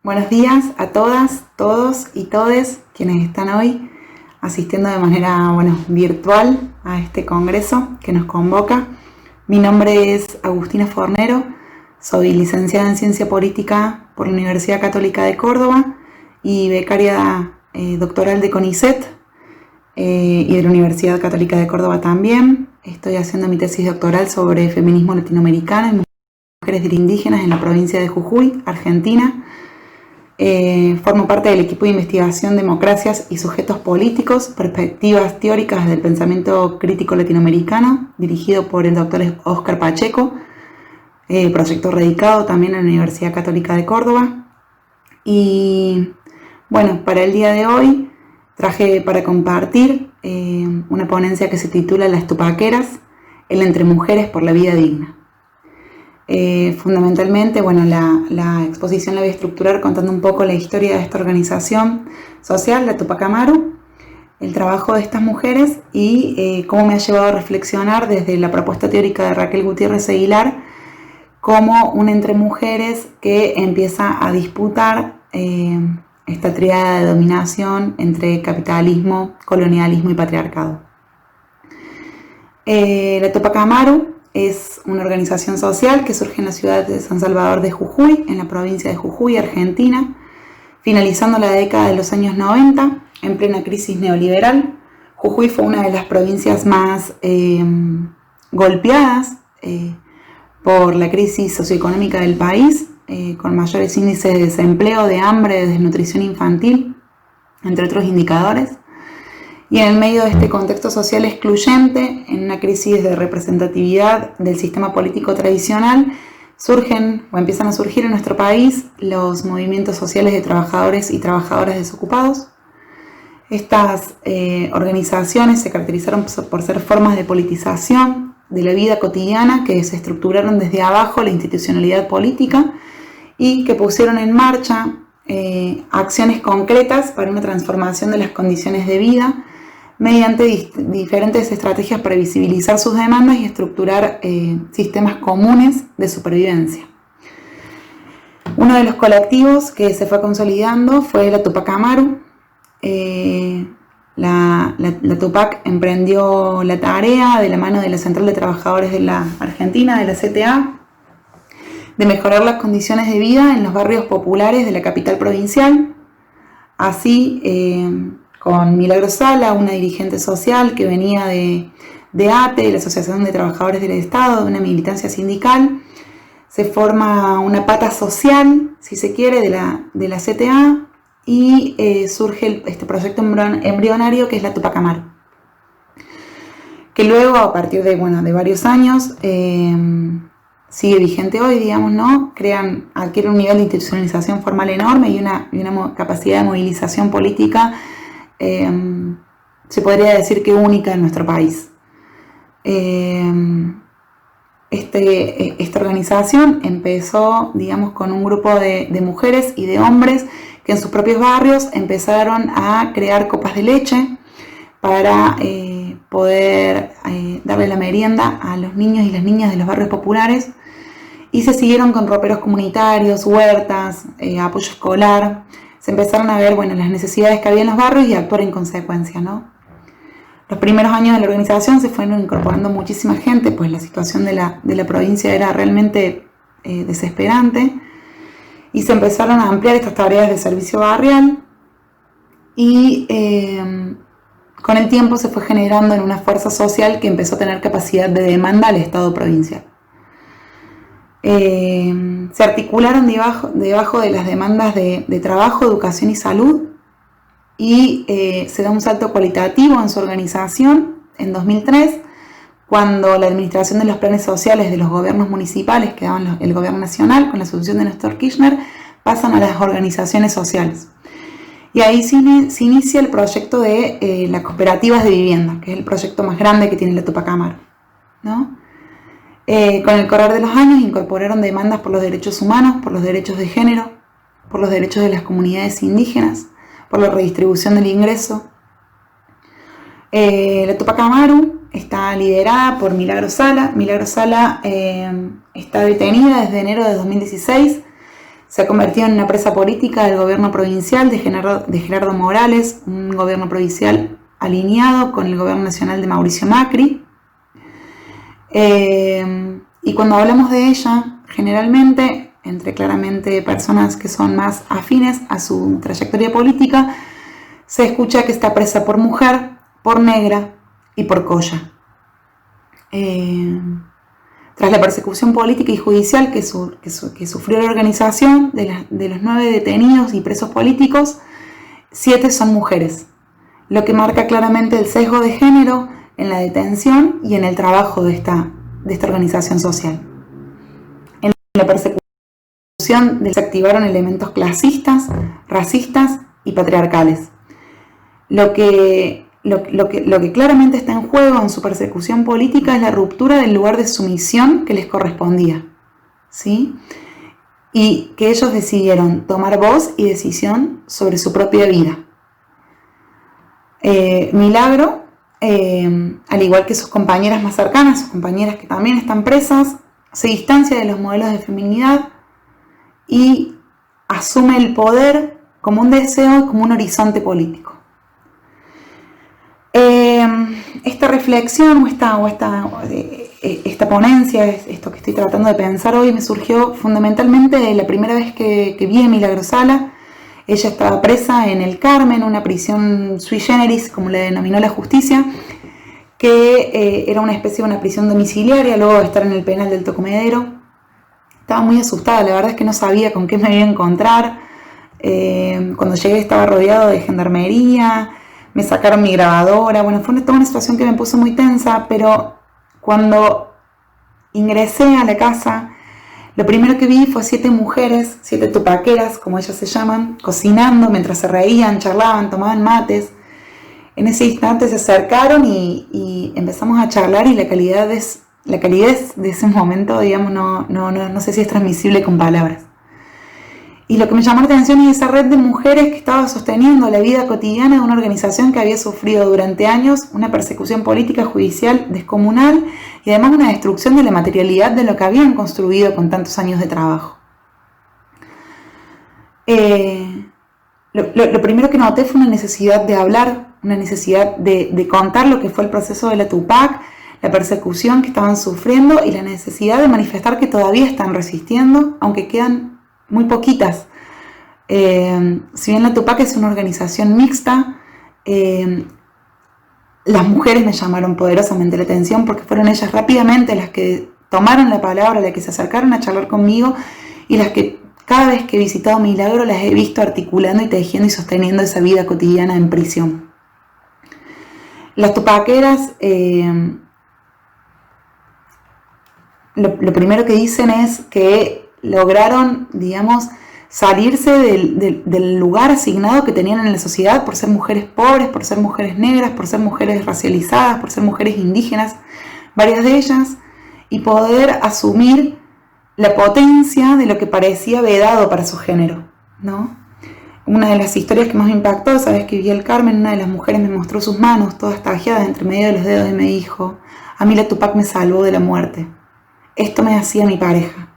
Buenos días a todas, todos y todes quienes están hoy asistiendo de manera virtual a este congreso que nos convoca. Mi nombre es Agustina Fornero, soy licenciada en Ciencia Política por la Universidad Católica de Córdoba y becaria doctoral de CONICET y de la Universidad Católica de Córdoba también. Estoy haciendo mi tesis doctoral sobre feminismo latinoamericano y mujeres indígenas en la provincia de Jujuy, Argentina. Formo parte del equipo de investigación Democracias y Sujetos Políticos, Perspectivas Teóricas del Pensamiento Crítico Latinoamericano, dirigido por el doctor Óscar Pacheco, proyecto radicado también en la Universidad Católica de Córdoba. Y para el día de hoy traje para compartir una ponencia que se titula Las Tupaqueras, el entre mujeres por la vida digna. Fundamentalmente, la exposición la voy a estructurar contando un poco la historia de esta organización social, la Tupac Amaru, el trabajo de estas mujeres y cómo me ha llevado a reflexionar desde la propuesta teórica de Raquel Gutiérrez Aguilar como un entre mujeres que empieza a disputar esta tríada de dominación entre capitalismo, colonialismo y patriarcado. La Tupac Amaru es una organización social que surge en la ciudad de San Salvador de Jujuy, en la provincia de Jujuy, Argentina, finalizando la década de los años 90, en plena crisis neoliberal. Jujuy fue una de las provincias más golpeadas por la crisis socioeconómica del país, con mayores índices de desempleo, de hambre, de desnutrición infantil, entre otros indicadores. Y en el medio de este contexto social excluyente, en una crisis de representatividad del sistema político tradicional, empiezan a surgir en nuestro país los movimientos sociales de trabajadores y trabajadoras desocupados. Estas organizaciones se caracterizaron por ser formas de politización de la vida cotidiana que se estructuraron desde abajo la institucionalidad política y que pusieron en marcha acciones concretas para una transformación de las condiciones de vida mediante diferentes estrategias para visibilizar sus demandas y estructurar sistemas comunes de supervivencia. Uno de los colectivos que se fue consolidando fue la Tupac Amaru. La Tupac emprendió la tarea de la mano de la Central de Trabajadores de la Argentina, de la CTA, de mejorar las condiciones de vida en los barrios populares de la capital provincial. Así, con Milagro Sala, una dirigente social que venía de ATE, de la Asociación de Trabajadores del Estado, de una militancia sindical, se forma una pata social, si se quiere, de la CTA y surge este proyecto embrionario que es la Tupac Amaru, que luego, a partir de varios años, sigue vigente hoy, digamos, ¿no? Adquiere un nivel de institucionalización formal enorme y una capacidad de movilización política se podría decir que única en nuestro país. Esta organización empezó, digamos, con un grupo de mujeres y de hombres que en sus propios barrios empezaron a crear copas de leche para poder darle la merienda a los niños y las niñas de los barrios populares, y se siguieron con roperos comunitarios, huertas, apoyo escolar. Se empezaron a ver las necesidades que había en los barrios y a actuar en consecuencia, ¿no? Los primeros años de la organización se fueron incorporando muchísima gente, pues la situación de la provincia era realmente desesperante, y se empezaron a ampliar estas tareas de servicio barrial y con el tiempo se fue generando en una fuerza social que empezó a tener capacidad de demanda al Estado provincial. Se articularon debajo de las demandas de trabajo, educación y salud, y se da un salto cualitativo en su organización en 2003, cuando la administración de los planes sociales de los gobiernos municipales que daban el gobierno nacional con la asunción de Néstor Kirchner pasan a las organizaciones sociales. Y ahí se inicia el proyecto de las cooperativas de vivienda, que es el proyecto más grande que tiene la Tupac Amaru, ¿no? Con el correr de los años incorporaron demandas por los derechos humanos, por los derechos de género, por los derechos de las comunidades indígenas, por la redistribución del ingreso. La Tupac Amaru está liderada por Milagro Sala. Milagro Sala está detenida desde enero de 2016. Se ha convertido en una presa política del gobierno provincial de Gerardo Morales, un gobierno provincial alineado con el gobierno nacional de Mauricio Macri. Y cuando hablamos de ella, generalmente, entre claramente personas que son más afines a su trayectoria política, se escucha que está presa por mujer, por negra y por colla. Tras la persecución política y judicial que sufrió la organización, de los 9 detenidos y presos políticos, 7 son mujeres, lo que marca claramente el sesgo de género en la detención y en el trabajo de esta organización social. En la persecución se activaron elementos clasistas, racistas y patriarcales. Lo que claramente está en juego en su persecución política es la ruptura del lugar de sumisión que les correspondía, ¿sí? Y que ellos decidieron tomar voz y decisión sobre su propia vida. Milagro, al igual que sus compañeras más cercanas, sus compañeras que también están presas, se distancia de los modelos de feminidad y asume el poder como un deseo y como un horizonte político. Esta reflexión o esta ponencia, esto que estoy tratando de pensar hoy, me surgió fundamentalmente la primera vez que vi a Milagro Sala. Ella estaba presa en el Carmen, una prisión sui generis, como le denominó la justicia, que era una especie de una prisión domiciliaria, luego de estar en el penal del Tocomedero. Estaba muy asustada, la verdad es que no sabía con qué me iba a encontrar. Cuando llegué estaba rodeado de gendarmería, me sacaron mi grabadora, bueno, fue toda una situación que me puso muy tensa, pero cuando ingresé a la casa, lo primero que vi fue 7 mujeres, 7 tupaqueras, como ellas se llaman, cocinando mientras se reían, charlaban, tomaban mates. En ese instante se acercaron y empezamos a charlar, y la calidez de ese momento, digamos, no sé si es transmisible con palabras. Y lo que me llamó la atención es esa red de mujeres que estaba sosteniendo la vida cotidiana de una organización que había sufrido durante años una persecución política judicial descomunal y además una destrucción de la materialidad de lo que habían construido con tantos años de trabajo. Lo primero que noté fue una necesidad de hablar, una necesidad de contar lo que fue el proceso de la Tupac, la persecución que estaban sufriendo y la necesidad de manifestar que todavía están resistiendo, aunque quedan muy poquitas. Si bien la Tupac es una organización mixta, las mujeres me llamaron poderosamente la atención porque fueron ellas rápidamente las que tomaron la palabra, las que se acercaron a charlar conmigo y las que cada vez que he visitado Milagro las he visto articulando y tejiendo y sosteniendo esa vida cotidiana en prisión. Las tupaqueras, lo primero que dicen es que lograron, digamos, salirse del lugar asignado que tenían en la sociedad por ser mujeres pobres, por ser mujeres negras, por ser mujeres racializadas, por ser mujeres indígenas, varias de ellas, y poder asumir la potencia de lo que parecía vedado para su género, ¿no? Una de las historias que más me impactó, esa vez que vi el Carmen, una de las mujeres me mostró sus manos todas tajeadas entre medio de los dedos y me dijo: a mí la Tupac me salvó de la muerte. Esto me hacía mi pareja.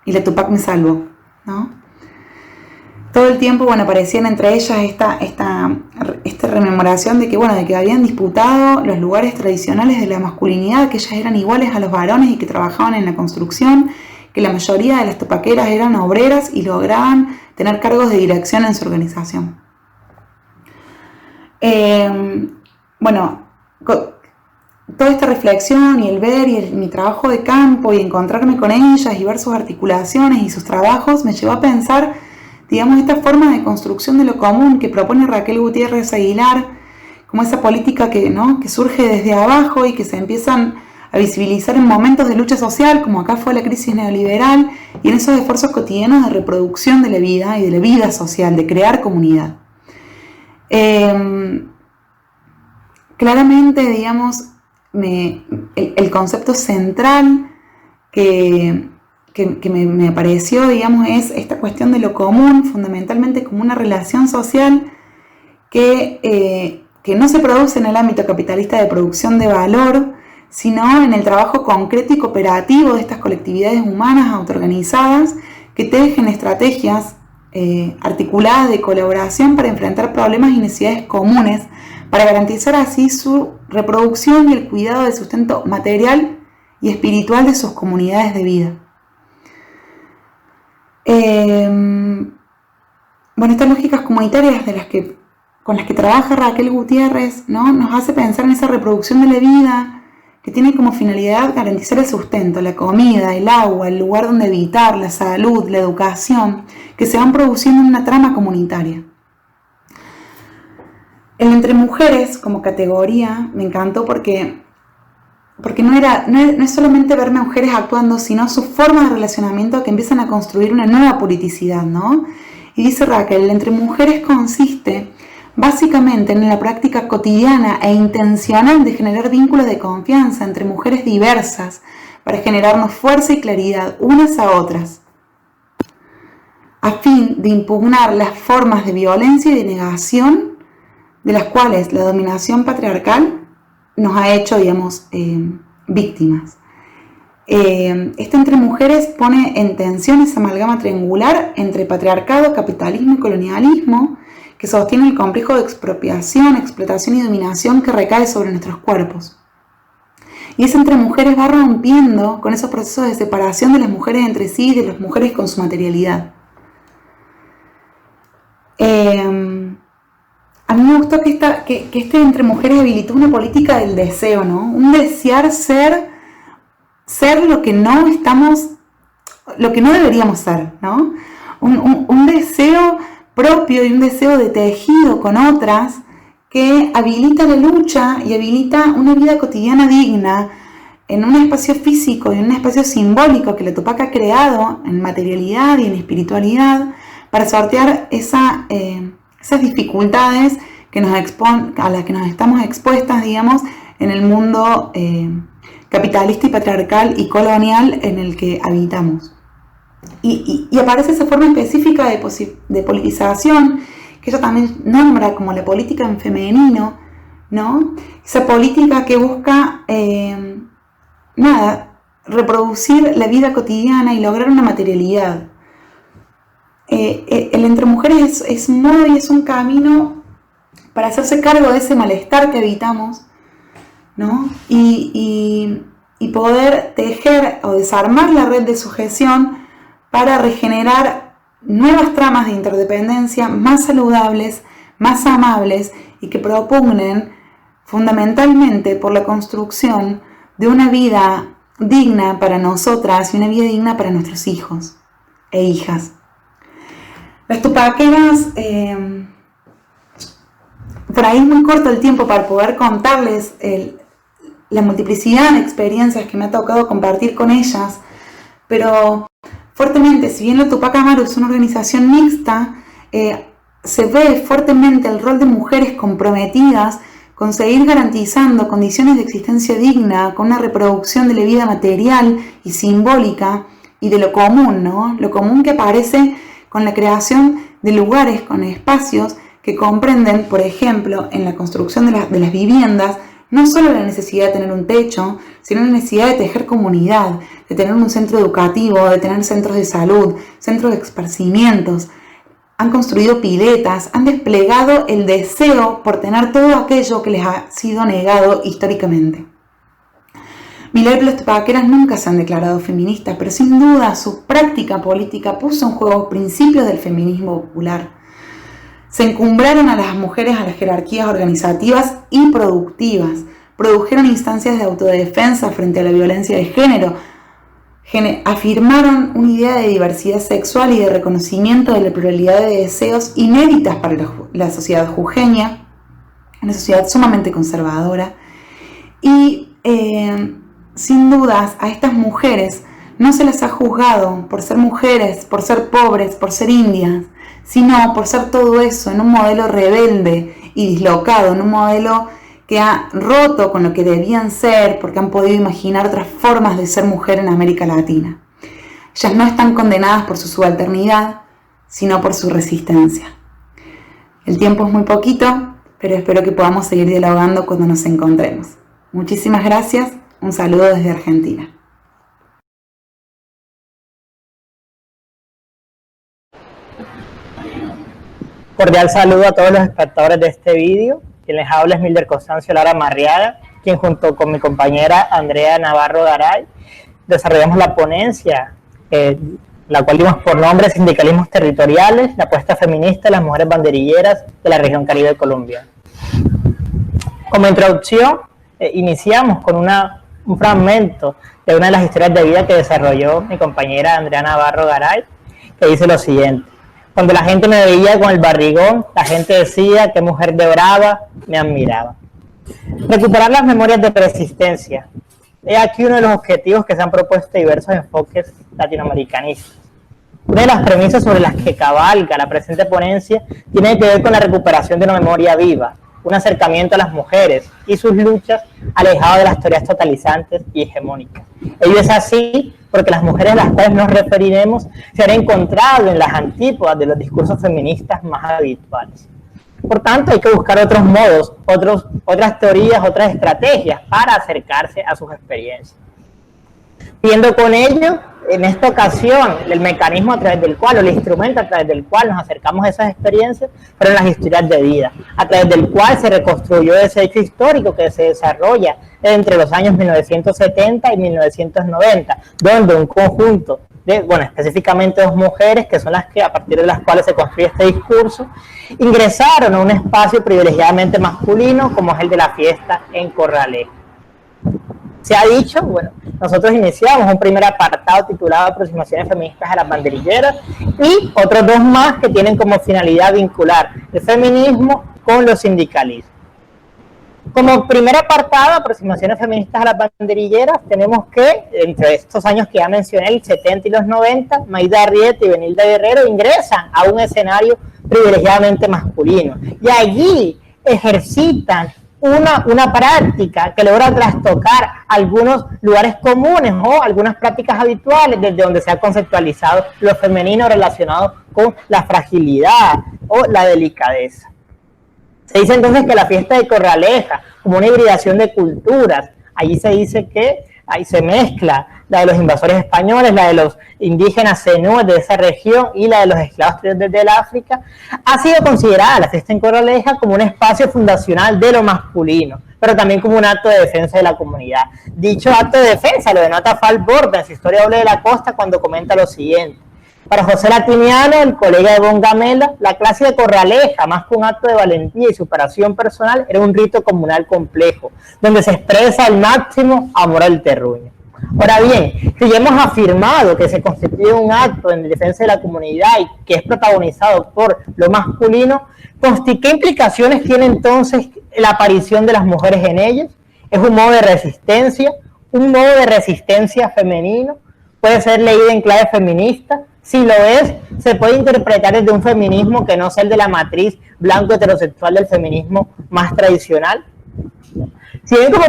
Y la Tupac me salvó, ¿no? Todo el tiempo, bueno, aparecían entre ellas esta rememoración de que habían disputado los lugares tradicionales de la masculinidad, que ellas eran iguales a los varones y que trabajaban en la construcción, que la mayoría de las tupaqueras eran obreras y lograban tener cargos de dirección en su organización. Toda esta reflexión y el ver y mi trabajo de campo y encontrarme con ellas y ver sus articulaciones y sus trabajos me llevó a pensar, digamos, esta forma de construcción de lo común que propone Raquel Gutiérrez Aguilar, como esa política que surge desde abajo y que se empiezan a visibilizar en momentos de lucha social, como acá fue la crisis neoliberal, y en esos esfuerzos cotidianos de reproducción de la vida y de la vida social, de crear comunidad. Claramente, digamos, el concepto central que me apareció, digamos, es esta cuestión de lo común, fundamentalmente como una relación social que no se produce en el ámbito capitalista de producción de valor, sino en el trabajo concreto y cooperativo de estas colectividades humanas autoorganizadas que tejen estrategias articuladas de colaboración para enfrentar problemas y necesidades comunes, para garantizar así su reproducción y el cuidado del sustento material y espiritual de sus comunidades de vida. Bueno, estas lógicas comunitarias con las que trabaja Raquel Gutiérrez, ¿no?, nos hace pensar en esa reproducción de la vida que tiene como finalidad garantizar el sustento, la comida, el agua, el lugar donde habitar, la salud, la educación, que se van produciendo en una trama comunitaria. El entre mujeres como categoría me encantó porque no es solamente ver mujeres actuando, sino sus formas de relacionamiento que empiezan a construir una nueva politicidad, ¿no? Y dice Raquel, el entre mujeres consiste básicamente en la práctica cotidiana e intencional de generar vínculos de confianza entre mujeres diversas para generarnos fuerza y claridad unas a otras, a fin de impugnar las formas de violencia y de negación de las cuales la dominación patriarcal nos ha hecho, digamos, víctimas. Este entre mujeres pone en tensión esa amalgama triangular entre patriarcado, capitalismo y colonialismo que sostiene el complejo de expropiación, explotación y dominación que recae sobre nuestros cuerpos. Y ese entre mujeres va rompiendo con esos procesos de separación de las mujeres entre sí y de las mujeres con su materialidad. A mí me gustó que este entre mujeres habilitó una política del deseo, ¿no? Un desear ser lo que no deberíamos ser, ¿no? Un deseo propio y un deseo de tejido con otras que habilita la lucha y habilita una vida cotidiana digna en un espacio físico y en un espacio simbólico que la Tupac ha creado en materialidad y en espiritualidad para sortear esas dificultades a las que nos estamos expuestas, digamos, en el mundo capitalista y patriarcal y colonial en el que habitamos. Y aparece esa forma específica de politización que ella también nombra como la política en femenino, ¿no? Esa política que busca reproducir la vida cotidiana y lograr una materialidad. El entre mujeres es un modo y es un camino para hacerse cargo de ese malestar que habitamos, ¿no? Y poder tejer o desarmar la red de sujeción para regenerar nuevas tramas de interdependencia más saludables, más amables y que propugnen fundamentalmente por la construcción de una vida digna para nosotras y una vida digna para nuestros hijos e hijas. Las tupaqueras, por ahí es muy corto el tiempo para poder contarles la multiplicidad de experiencias que me ha tocado compartir con ellas, pero fuertemente, si bien la Tupac Amaru es una organización mixta, se ve fuertemente el rol de mujeres comprometidas con seguir garantizando condiciones de existencia digna, con una reproducción de la vida material y simbólica y de lo común, ¿no? Lo común que aparece con la creación de lugares, con espacios que comprenden, por ejemplo, en la construcción de las viviendas, no solo la necesidad de tener un techo, sino la necesidad de tejer comunidad, de tener un centro educativo, de tener centros de salud, centros de esparcimientos. Han construido piletas, han desplegado el deseo por tener todo aquello que les ha sido negado históricamente. Milei y las tupaqueras nunca se han declarado feministas, pero sin duda su práctica política puso en juego principios del feminismo popular. Se encumbraron a las mujeres a las jerarquías organizativas y productivas, produjeron instancias de autodefensa frente a la violencia de género, afirmaron una idea de diversidad sexual y de reconocimiento de la pluralidad de deseos inéditas para la sociedad jujeña, una sociedad sumamente conservadora, y sin dudas a estas mujeres no se las ha juzgado por ser mujeres, por ser pobres, por ser indias, sino por ser todo eso en un modelo rebelde y dislocado, en un modelo que ha roto con lo que debían ser porque han podido imaginar otras formas de ser mujer en América Latina. Ellas no están condenadas por su subalternidad, sino por su resistencia. El tiempo es muy poquito, pero espero que podamos seguir dialogando cuando nos encontremos. Muchísimas gracias, un saludo desde Argentina. Cordial saludo a todos los espectadores de este vídeo. Quien les habla es Milder Constancio Lara Marriaga, quien junto con mi compañera Andrea Navarro Garay desarrollamos la ponencia, la cual dimos por nombre Sindicalismos Territoriales, la apuesta feminista de las mujeres banderilleras de la región Caribe de Colombia. Como introducción, iniciamos con un fragmento de una de las historias de vida que desarrolló mi compañera Andrea Navarro Garay, que dice lo siguiente: cuando la gente me veía con el barrigón, la gente decía que mujer de brava, me admiraba. Recuperar las memorias de resistencia. He aquí uno de los objetivos que se han propuesto diversos enfoques latinoamericanistas. Una de las premisas sobre las que cabalga la presente ponencia tiene que ver con la recuperación de una memoria viva, un acercamiento a las mujeres y sus luchas alejado de las teorías totalizantes y hegemónicas. Ello es así porque las mujeres a las cuales nos referiremos se han encontrado en las antípodas de los discursos feministas más habituales. Por tanto, hay que buscar otros modos, otras teorías, otras estrategias para acercarse a sus experiencias. Viendo con ello, en esta ocasión, el mecanismo a través del cual, o el instrumento a través del cual nos acercamos a esas experiencias, fueron las historias de vida, a través del cual se reconstruyó ese hecho histórico que se desarrolla entre los años 1970 y 1990, donde un conjunto de, específicamente dos mujeres, que son las que, a partir de las cuales se construye este discurso, ingresaron a un espacio privilegiadamente masculino, como es el de la fiesta en Corralejo. Se ha dicho, nosotros iniciamos un primer apartado titulado Aproximaciones feministas a las banderilleras y otros dos más que tienen como finalidad vincular el feminismo con los sindicalismos. Como primer apartado, Aproximaciones feministas a las banderilleras, tenemos que, entre estos años que ya mencioné, el 70 y los 90, Maida Arrieta y Benilda Guerrero ingresan a un escenario privilegiadamente masculino y allí ejercitan una práctica que logra trastocar algunos lugares comunes o algunas prácticas habituales desde donde se ha conceptualizado lo femenino relacionado con la fragilidad o la delicadeza. Se dice entonces que la fiesta de Corraleja, como una hibridación de culturas, allí se dice que ahí se mezcla la de los invasores españoles, la de los indígenas zenúes de esa región y la de los esclavos traídos desde el África, ha sido considerada la fiesta en Corraleja como un espacio fundacional de lo masculino, pero también como un acto de defensa de la comunidad. Dicho acto de defensa lo denota Fall Borda en su Historia Doble de la Costa cuando comenta lo siguiente: para José Latiniano, el colega de Von Gamela, la clase de Corraleja, más que un acto de valentía y superación personal, era un rito comunal complejo, donde se expresa al máximo amor al terruño. Ahora bien, si ya hemos afirmado que se constituye un acto en defensa de la comunidad y que es protagonizado por lo masculino, ¿qué implicaciones tiene entonces la aparición de las mujeres en ellas? ¿Es un modo de resistencia? ¿Un modo de resistencia femenino? ¿Puede ser leído en clave feminista? Si lo es, se puede interpretar desde un feminismo que no sea el de la matriz blanco heterosexual del feminismo más tradicional. Si bien, como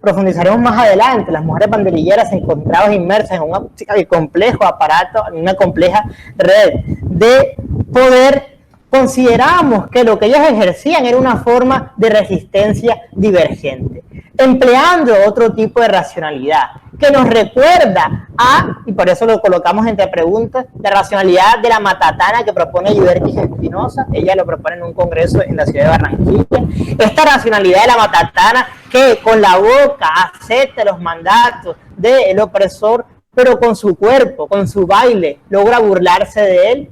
profundizaremos más adelante, las mujeres banderilleras se encontraban inmersas en un complejo aparato, en una compleja red de poder, consideramos que lo que ellas ejercían era una forma de resistencia divergente, empleando otro tipo de racionalidad, que nos recuerda y por eso lo colocamos entre preguntas, la racionalidad de la matatana que propone Yuderquis Espinosa. Ella lo propone en un congreso en la ciudad de Barranquilla. Esta racionalidad de la matatana que con la boca acepta los mandatos del opresor, pero con su cuerpo, con su baile, logra burlarse de él.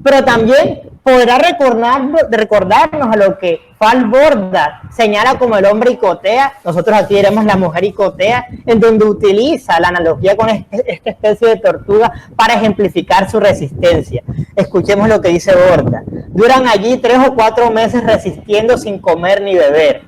Pero también podrá recordarnos a lo que Fall Borda señala como el hombre icotea. Nosotros aquí diremos la mujer icotea, en donde utiliza la analogía con esta especie de tortuga para ejemplificar su resistencia. Escuchemos lo que dice Borda. Duran allí 3 o 4 meses resistiendo sin comer ni beber,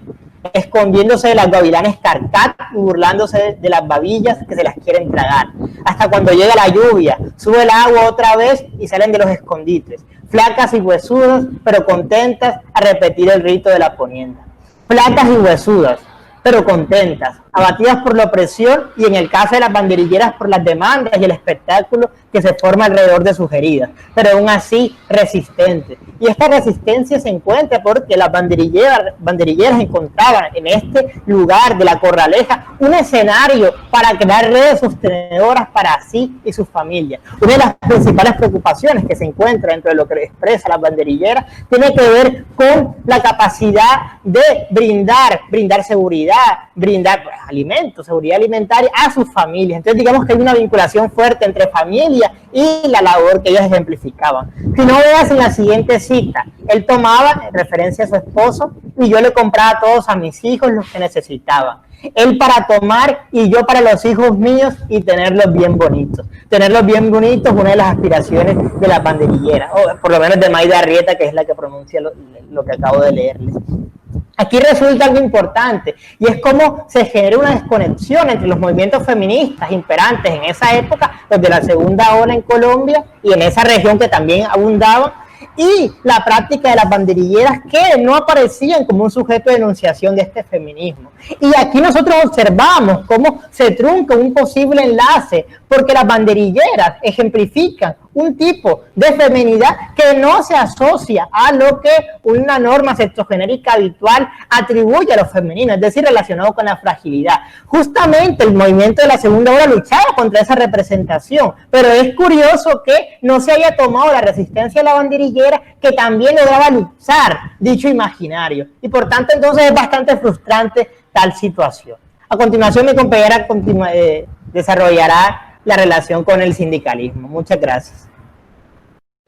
escondiéndose de las gavilanes carcat y burlándose de las babillas que se las quieren tragar, hasta cuando llega la lluvia, sube el agua otra vez y salen de los escondites, flacas y huesudas, pero contentas a repetir el rito de la ponienda. Flacas y huesudas, pero contentas, abatidas por la opresión y, en el caso de las banderilleras, por las demandas y el espectáculo que se forma alrededor de sus heridas, pero aún así resistentes. Y esta resistencia se encuentra porque las banderilleras encontraban en este lugar de la Corraleja un escenario para crear redes sostenedoras para sí y sus familias. Una de las principales preocupaciones que se encuentra dentro de lo que expresa las banderilleras tiene que ver con la capacidad de brindar seguridad, brindar alimentos, seguridad alimentaria a sus familias. Entonces digamos que hay una vinculación fuerte entre familia y la labor que ellos ejemplificaban. Si no veas en la siguiente cita, él tomaba referencia a su esposo y yo le compraba a todos a mis hijos los que necesitaban. Él para tomar y yo para los hijos míos y tenerlos bien bonitos. Tenerlos bien bonitos es una de las aspiraciones de las banderilleras, o por lo menos de Mayda Arrieta, que es la que pronuncia lo que acabo de leerles. Aquí resulta algo importante y es cómo se genera una desconexión entre los movimientos feministas imperantes en esa época, los de la segunda ola en Colombia y en esa región que también abundaban, y la práctica de las banderilleras que no aparecían como un sujeto de enunciación de este feminismo. Y aquí nosotros observamos cómo se trunca un posible enlace, porque las banderilleras ejemplifican un tipo de feminidad que no se asocia a lo que una norma sexogenérica habitual atribuye a lo femenino, es decir, relacionado con la fragilidad. Justamente el movimiento de la segunda ola luchaba contra esa representación, pero es curioso que no se haya tomado la resistencia de la banderillera, que también lograba luchar dicho imaginario, y por tanto entonces es bastante frustrante tal situación. A continuación mi compañera desarrollará la relación con el sindicalismo. Muchas gracias.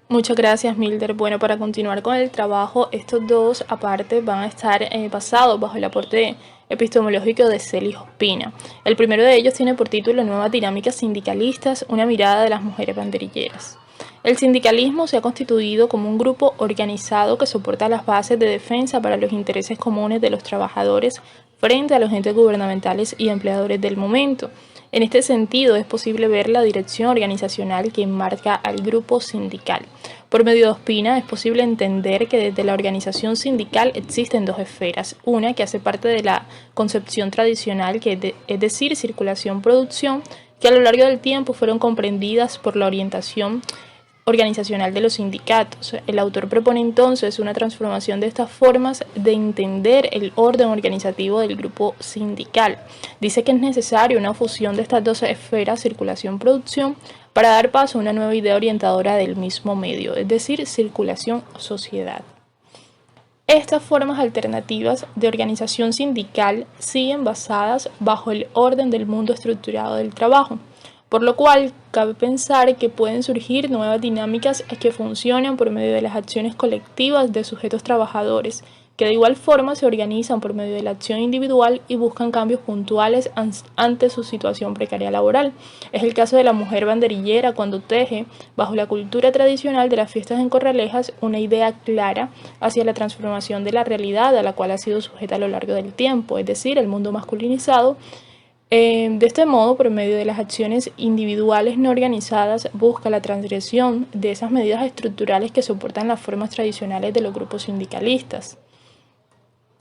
Muchas gracias, Milder. Bueno, para continuar con el trabajo, estos dos aparte van a estar basados bajo el aporte epistemológico de Celis Ospina. El primero de ellos tiene por título Nuevas dinámicas sindicalistas, una mirada de las mujeres banderilleras. El sindicalismo se ha constituido como un grupo organizado que soporta las bases de defensa para los intereses comunes de los trabajadores frente a los entes gubernamentales y empleadores del momento. En este sentido, es posible ver la dirección organizacional que enmarca al grupo sindical. Por medio de Ospina, es posible entender que desde la organización sindical existen dos esferas. Una que hace parte de la concepción tradicional, es decir, circulación-producción, que a lo largo del tiempo fueron comprendidas por la orientación organizacional de los sindicatos. El autor propone entonces una transformación de estas formas de entender el orden organizativo del grupo sindical. Dice que es necesaria una fusión de estas dos esferas, circulación-producción, para dar paso a una nueva idea orientadora del mismo medio, es decir, circulación-sociedad. Estas formas alternativas de organización sindical siguen basadas bajo el orden del mundo estructurado del trabajo, por lo cual cabe pensar que pueden surgir nuevas dinámicas que funcionan por medio de las acciones colectivas de sujetos trabajadores, que de igual forma se organizan por medio de la acción individual y buscan cambios puntuales ante su situación precaria laboral. Es el caso de la mujer banderillera cuando teje, bajo la cultura tradicional de las fiestas en Corralejas, una idea clara hacia la transformación de la realidad a la cual ha sido sujeta a lo largo del tiempo, es decir, el mundo masculinizado. De este modo, por medio de las acciones individuales no organizadas, busca la transgresión de esas medidas estructurales que soportan las formas tradicionales de los grupos sindicalistas.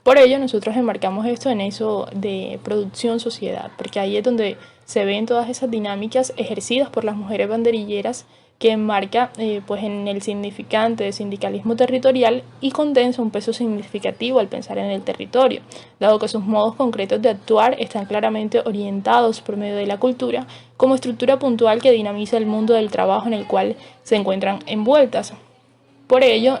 Por ello, nosotros enmarcamos esto en eso de producción-sociedad, porque ahí es donde se ven todas esas dinámicas ejercidas por las mujeres banderilleras, que enmarca pues en el significante de sindicalismo territorial y condensa un peso significativo al pensar en el territorio, dado que sus modos concretos de actuar están claramente orientados por medio de la cultura como estructura puntual que dinamiza el mundo del trabajo en el cual se encuentran envueltas. Por ello,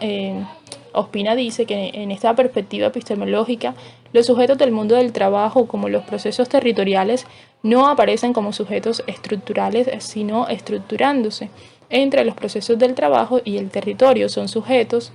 Ospina dice que en esta perspectiva epistemológica, los sujetos del mundo del trabajo, como los procesos territoriales, no aparecen como sujetos estructurales, sino estructurándose entre los procesos del trabajo y el territorio. Son sujetos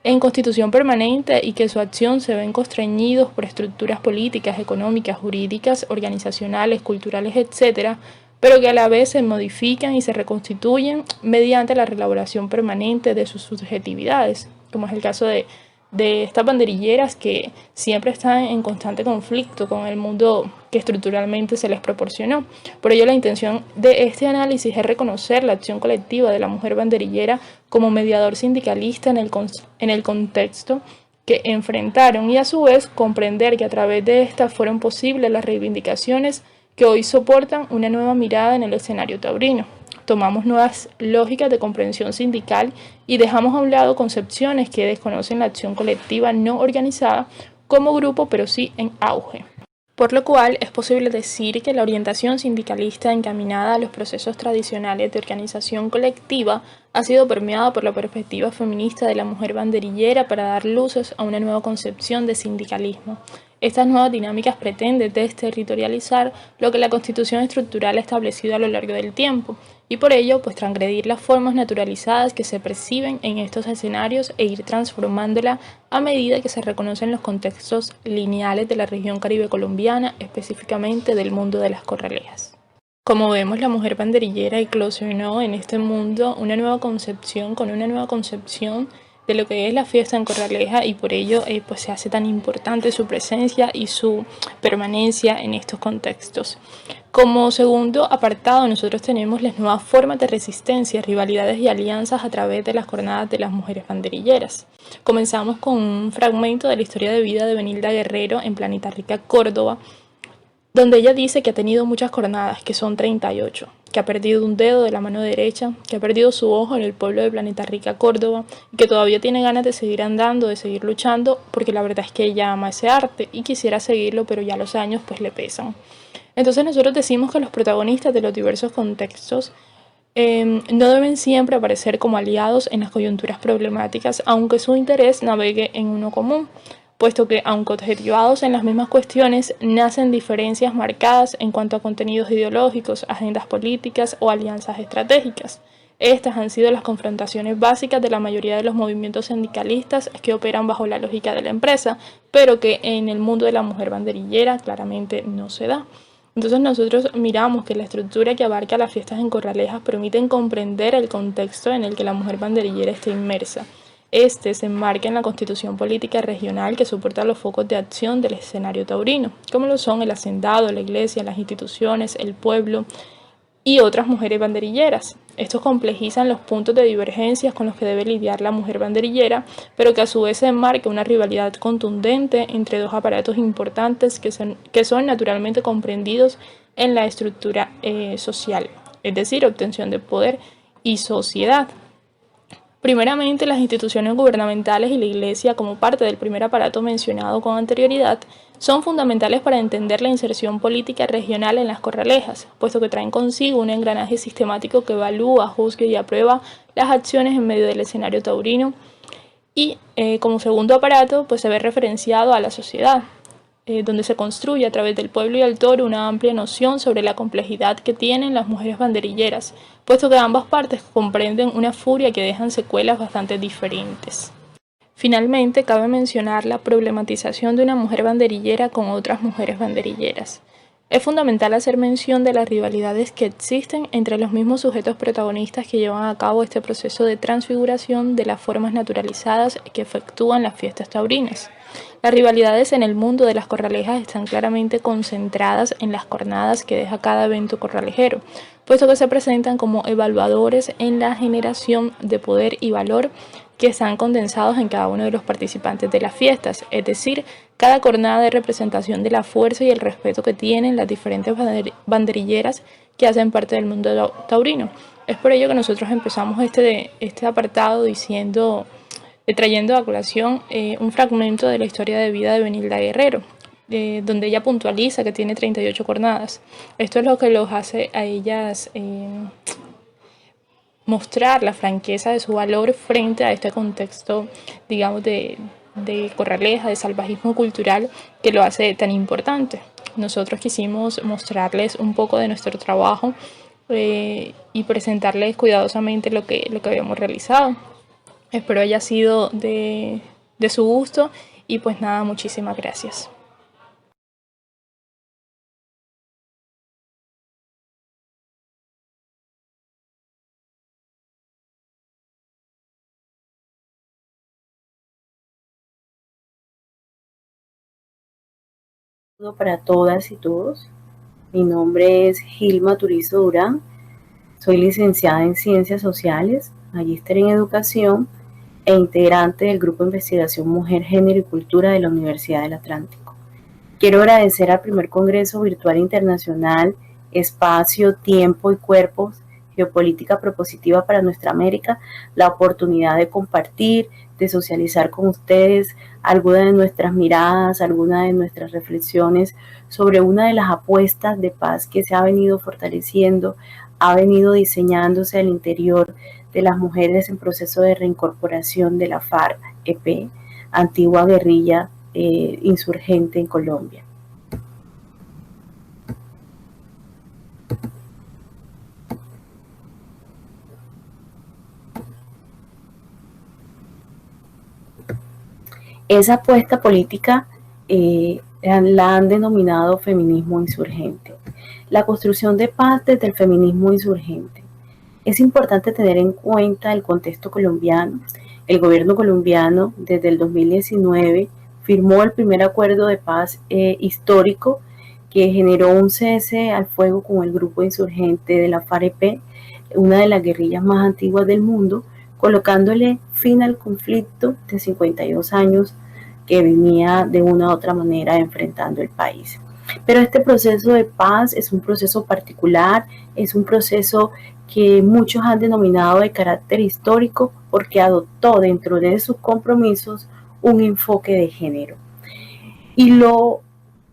en constitución permanente y que su acción se ven constreñidos por estructuras políticas, económicas, jurídicas, organizacionales, culturales, etc., pero que a la vez se modifican y se reconstituyen mediante la reelaboración permanente de sus subjetividades, como es el caso de estas banderilleras que siempre están en constante conflicto con el mundo que estructuralmente se les proporcionó. Por ello, la intención de este análisis es reconocer la acción colectiva de la mujer banderillera como mediador sindicalista en el contexto que enfrentaron y a su vez comprender que a través de estas fueron posibles las reivindicaciones que hoy soportan una nueva mirada en el escenario taurino. tomamos nuevas lógicas de comprensión sindical y dejamos a un lado concepciones que desconocen la acción colectiva no organizada como grupo, pero sí en auge. Por lo cual es posible decir que la orientación sindicalista encaminada a los procesos tradicionales de organización colectiva ha sido permeada por la perspectiva feminista de la mujer banderillera para dar luces a una nueva concepción de sindicalismo. Estas nuevas dinámicas pretenden desterritorializar lo que la Constitución estructural ha establecido a lo largo del tiempo y por ello pues transgredir las formas naturalizadas que se perciben en estos escenarios e ir transformándola a medida que se reconocen los contextos lineales de la región caribe colombiana, específicamente del mundo de las corralejas. Como vemos, la mujer banderillera eclosionó en este mundo una nueva concepción de lo que es la fiesta en Corraleja y por ello pues se hace tan importante su presencia y su permanencia en estos contextos. Como segundo apartado, nosotros tenemos las nuevas formas de resistencia, rivalidades y alianzas a través de las jornadas de las mujeres banderilleras. Comenzamos con un fragmento de la historia de vida de Benilda Guerrero en Planeta Rica, Córdoba, donde ella dice que ha tenido muchas jornadas, que son 38, que ha perdido un dedo de la mano derecha, que ha perdido su ojo en el pueblo de Planeta Rica, Córdoba, y que todavía tiene ganas de seguir andando, de seguir luchando, porque la verdad es que ella ama ese arte y quisiera seguirlo, pero ya los años pues le pesan. Entonces nosotros decimos que los protagonistas de los diversos contextos no deben siempre aparecer como aliados en las coyunturas problemáticas, aunque su interés navegue en uno común, puesto que, aunque objetivados en las mismas cuestiones, nacen diferencias marcadas en cuanto a contenidos ideológicos, agendas políticas o alianzas estratégicas. Estas han sido las confrontaciones básicas de la mayoría de los movimientos sindicalistas que operan bajo la lógica de la empresa, pero que en el mundo de la mujer banderillera claramente no se da. Entonces nosotros miramos que la estructura que abarca las fiestas en Corralejas permiten comprender el contexto en el que la mujer banderillera está inmersa. Este se enmarca en la constitución política regional que soporta los focos de acción del escenario taurino, como lo son el hacendado, la iglesia, las instituciones, el pueblo y otras mujeres banderilleras. Estos complejizan los puntos de divergencias con los que debe lidiar la mujer banderillera, pero que a su vez se enmarca una rivalidad contundente entre dos aparatos importantes que son naturalmente comprendidos en la estructura social, es decir, obtención de poder y sociedad. Primeramente, las instituciones gubernamentales y la Iglesia, como parte del primer aparato mencionado con anterioridad, son fundamentales para entender la inserción política regional en las corralejas, puesto que traen consigo un engranaje sistemático que evalúa, juzga y aprueba las acciones en medio del escenario taurino y, como segundo aparato, pues se ve referenciado a la sociedad, donde se construye a través del pueblo y el toro una amplia noción sobre la complejidad que tienen las mujeres banderilleras, puesto que ambas partes comprenden una furia que dejan secuelas bastante diferentes. Finalmente, cabe mencionar la problematización de una mujer banderillera con otras mujeres banderilleras. Es fundamental hacer mención de las rivalidades que existen entre los mismos sujetos protagonistas que llevan a cabo este proceso de transfiguración de las formas naturalizadas que efectúan las fiestas taurinas. Las rivalidades en el mundo de las corralejas están claramente concentradas en las jornadas que deja cada evento corralejero, puesto que se presentan como evaluadores en la generación de poder y valor que están condensados en cada uno de los participantes de las fiestas, es decir, cada jornada de representación de la fuerza y el respeto que tienen las diferentes banderilleras que hacen parte del mundo taurino. Es por ello que nosotros empezamos este apartado trayendo a colación un fragmento de la historia de vida de Benilda Guerrero, donde ella puntualiza que tiene 38 jornadas. Esto es lo que los hace a ellas mostrar la franqueza de su valor frente a este contexto, digamos, de corraleja, de salvajismo cultural que lo hace tan importante. Nosotros quisimos mostrarles un poco de nuestro trabajo y presentarles cuidadosamente lo que habíamos realizado. Espero haya sido de su gusto y pues nada, muchísimas gracias. Para todas y todos. Mi nombre es Gilma Turizo Durán. Soy licenciada en Ciencias Sociales, magíster en Educación e integrante del Grupo de Investigación Mujer, Género y Cultura de la Universidad del Atlántico. Quiero agradecer al primer Congreso Virtual Internacional Espacio, Tiempo y Cuerpos, geopolítica propositiva para nuestra América, la oportunidad de compartir, de socializar con ustedes algunas de nuestras miradas, algunas de nuestras reflexiones sobre una de las apuestas de paz que se ha venido fortaleciendo, ha venido diseñándose al interior de las mujeres en proceso de reincorporación de la FARC-EP, antigua guerrilla insurgente en Colombia. Esa apuesta política la han denominado feminismo insurgente. La construcción de paz desde el feminismo insurgente. Es importante tener en cuenta el contexto colombiano. El gobierno colombiano desde el 2019 firmó el primer acuerdo de paz histórico que generó un cese al fuego con el grupo insurgente de la FARC-EP, una de las guerrillas más antiguas del mundo, colocándole fin al conflicto de 52 años que venía de una u otra manera enfrentando el país. Pero este proceso de paz es un proceso particular, es un proceso que muchos han denominado de carácter histórico porque adoptó dentro de sus compromisos un enfoque de género. Y lo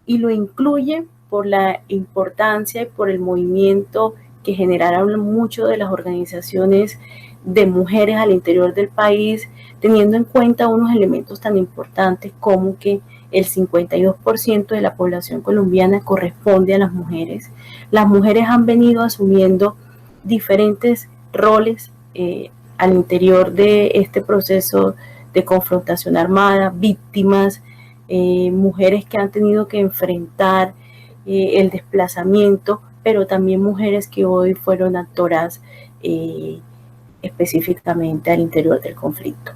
incluye por la importancia y por el movimiento que generaron muchas de las organizaciones de mujeres al interior del país, teniendo en cuenta unos elementos tan importantes como que el 52% de la población colombiana corresponde a las mujeres. Las mujeres han venido asumiendo diferentes roles al interior de este proceso de confrontación armada, víctimas, mujeres que han tenido que enfrentar el desplazamiento, pero también mujeres que hoy fueron actoras específicamente al interior del conflicto.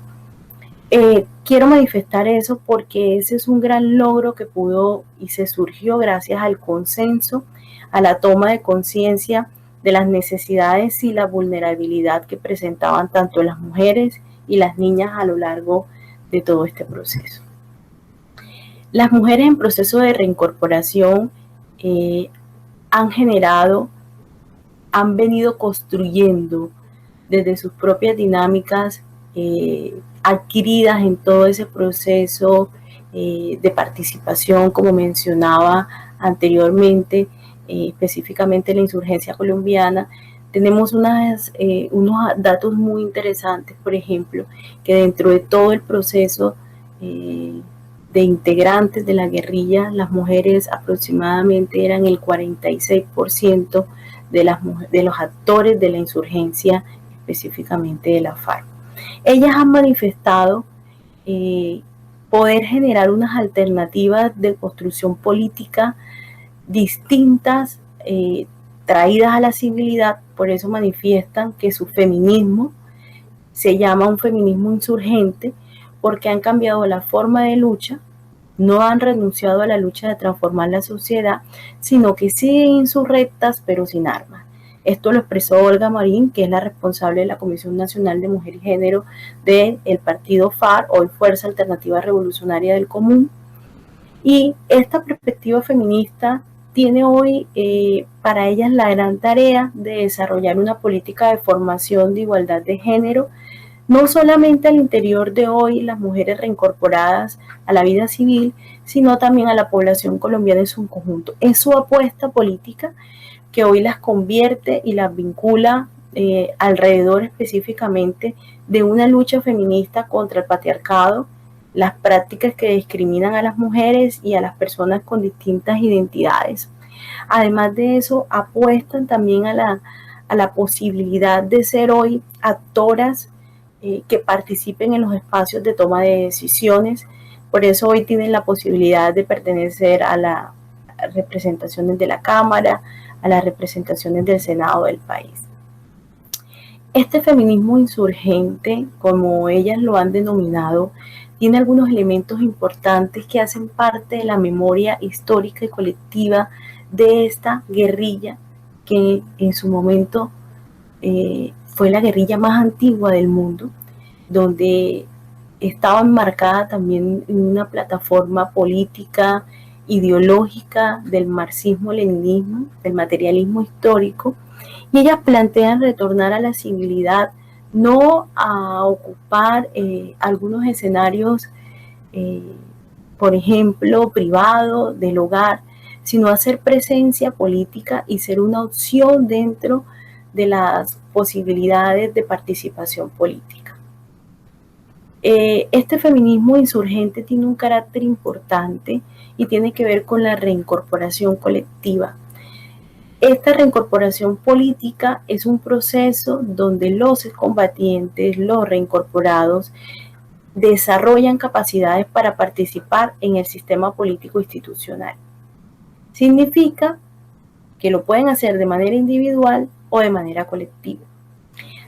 Quiero manifestar eso porque ese es un gran logro que pudo y se surgió gracias al consenso, a la toma de conciencia de las necesidades y la vulnerabilidad que presentaban tanto las mujeres y las niñas a lo largo de todo este proceso. Las mujeres en proceso de reincorporación han venido construyendo desde sus propias dinámicas adquiridas en todo ese proceso de participación, como mencionaba anteriormente, específicamente la insurgencia colombiana. Tenemos unos datos muy interesantes, por ejemplo, que dentro de todo el proceso de integrantes de la guerrilla, las mujeres aproximadamente eran el 46% de los actores de la insurgencia, específicamente de la FARC. Ellas han manifestado poder generar unas alternativas de construcción política distintas, traídas a la civilidad, por eso manifiestan que su feminismo se llama un feminismo insurgente, porque han cambiado la forma de lucha, no han renunciado a la lucha de transformar la sociedad, sino que siguen insurrectas pero sin armas. Esto lo expresó Olga Marín, que es la responsable de la Comisión Nacional de Mujer y Género del partido FARC, hoy Fuerza Alternativa Revolucionaria del Común. Y esta perspectiva feminista tiene hoy para ellas la gran tarea de desarrollar una política de formación de igualdad de género, no solamente al interior de hoy las mujeres reincorporadas a la vida civil, sino también a la población colombiana en su conjunto. Es su apuesta política que hoy las convierte y las vincula alrededor específicamente de una lucha feminista contra el patriarcado, las prácticas que discriminan a las mujeres y a las personas con distintas identidades. Además de eso, apuestan también a la posibilidad de ser hoy actoras que participen en los espacios de toma de decisiones. Por eso hoy tienen la posibilidad de pertenecer a las representaciones de la Cámara, a las representaciones del Senado del país. Este feminismo insurgente, como ellas lo han denominado, tiene algunos elementos importantes que hacen parte de la memoria histórica y colectiva de esta guerrilla que en su momento fue la guerrilla más antigua del mundo, donde estaba enmarcada también en una plataforma política ideológica del marxismo-leninismo, del materialismo histórico, y ellas plantean retornar a la civilidad, no a ocupar algunos escenarios, por ejemplo, privado, del hogar, sino a hacer presencia política y ser una opción dentro de las posibilidades de participación política. Este feminismo insurgente tiene un carácter importante y tiene que ver con la reincorporación colectiva. Esta reincorporación política es un proceso donde los excombatientes, los reincorporados, desarrollan capacidades para participar en el sistema político institucional. Significa que lo pueden hacer de manera individual o de manera colectiva,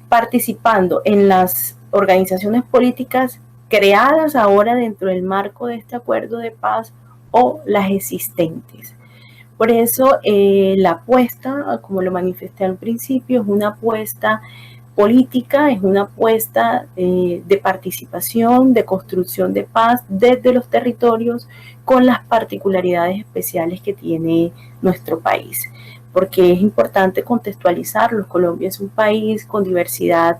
participando en las organizaciones políticas creadas ahora dentro del marco de este acuerdo de paz o las existentes. Por eso la apuesta, como lo manifesté al principio, es una apuesta política, es una apuesta de participación, de construcción de paz desde los territorios con las particularidades especiales que tiene nuestro país. Porque es importante contextualizarlo. Colombia es un país con diversidad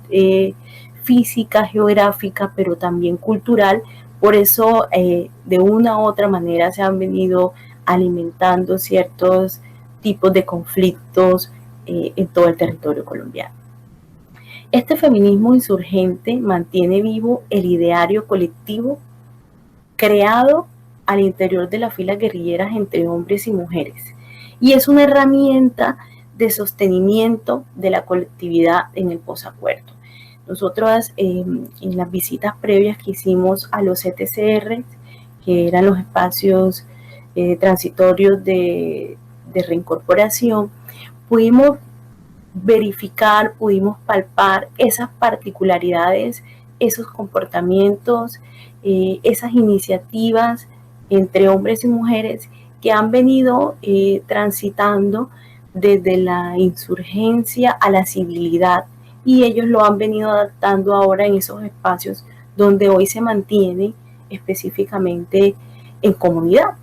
física, geográfica, pero también cultural. Por eso, de una u otra manera, se han venido alimentando ciertos tipos de conflictos en todo el territorio colombiano. Este feminismo insurgente mantiene vivo el ideario colectivo creado al interior de las filas guerrilleras entre hombres y mujeres, y es una herramienta de sostenimiento de la colectividad en el posacuerdo. Nosotros en las visitas previas que hicimos a los ETCR, que eran los espacios transitorios de reincorporación, pudimos verificar, pudimos palpar esas particularidades, esos comportamientos, esas iniciativas entre hombres y mujeres que han venido transitando desde la insurgencia a la civilidad, y ellos lo han venido adaptando ahora en esos espacios donde hoy se mantiene específicamente en comunidad.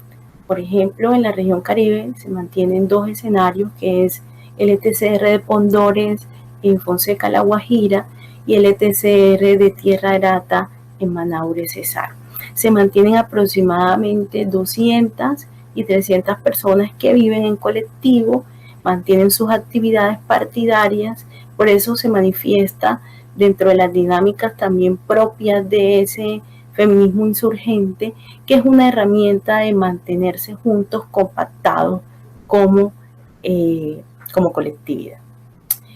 Por ejemplo, en la región Caribe se mantienen dos escenarios, que es el ETCR de Pondores en Fonseca, La Guajira, y el ETCR de Tierra Grata en Manaure, Cesar. Se mantienen aproximadamente 200 y 300 personas que viven en colectivo, mantienen sus actividades partidarias, por eso se manifiesta dentro de las dinámicas también propias de ese feminismo insurgente, que es una herramienta de mantenerse juntos, compactados como colectividad.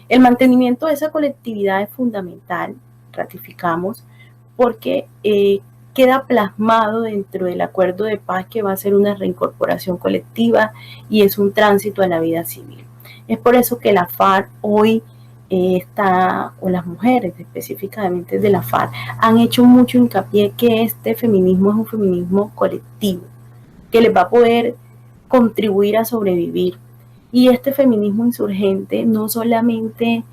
El mantenimiento de esa colectividad es fundamental, ratificamos, porque queda plasmado dentro del acuerdo de paz, que va a ser una reincorporación colectiva y es un tránsito a la vida civil. Es por eso que la FARC hoy o las mujeres específicamente de la FARC, han hecho mucho hincapié que este feminismo es un feminismo colectivo, que les va a poder contribuir a sobrevivir. Y este feminismo insurgente no solamente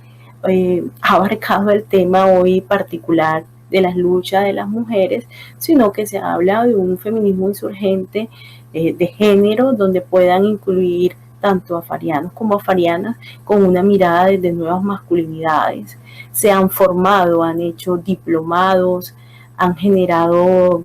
ha abarcado el tema hoy particular de las luchas de las mujeres, sino que se habla de un feminismo insurgente de género, donde puedan incluir tanto afarianos como afarianas, con una mirada desde nuevas masculinidades. Se han formado, han hecho diplomados, han generado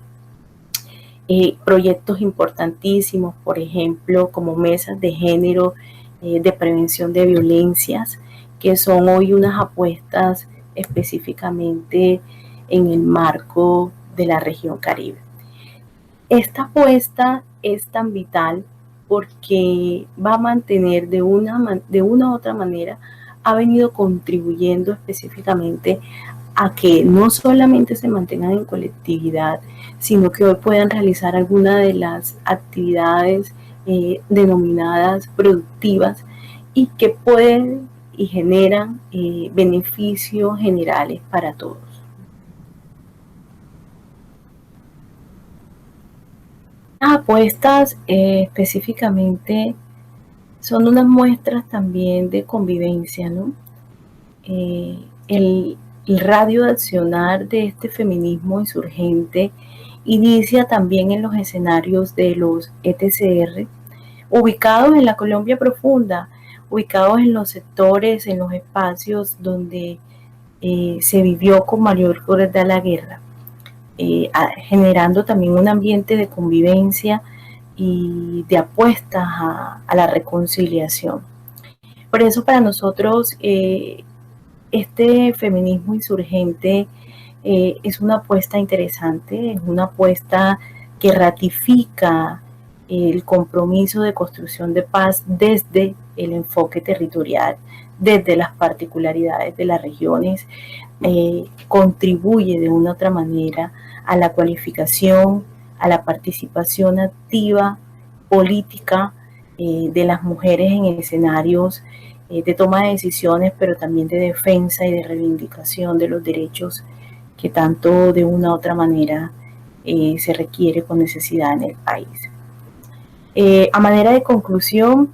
proyectos importantísimos, por ejemplo, como mesas de género, de prevención de violencias, que son hoy unas apuestas específicamente en el marco de la región Caribe. Esta apuesta es tan vital porque va a mantener de una u otra manera, ha venido contribuyendo específicamente a que no solamente se mantengan en colectividad, sino que hoy puedan realizar alguna de las actividades denominadas productivas, y que pueden y generan beneficios generales para todos. Las apuestas específicamente son unas muestras también de convivencia, ¿no? El radio de accionar de este feminismo insurgente inicia también en los escenarios de los ETCR, ubicados en la Colombia profunda, ubicados en los sectores, en los espacios donde se vivió con mayor crueldad la guerra, generando también un ambiente de convivencia y de apuestas a la reconciliación. Por eso para nosotros este feminismo insurgente es una apuesta interesante, es una apuesta que ratifica el compromiso de construcción de paz desde el enfoque territorial, desde las particularidades de las regiones, contribuye de una u otra manera a la cualificación, a la participación activa política de las mujeres en escenarios de toma de decisiones, pero también de defensa y de reivindicación de los derechos que tanto de una u otra manera se requiere con necesidad en el país. A manera de conclusión,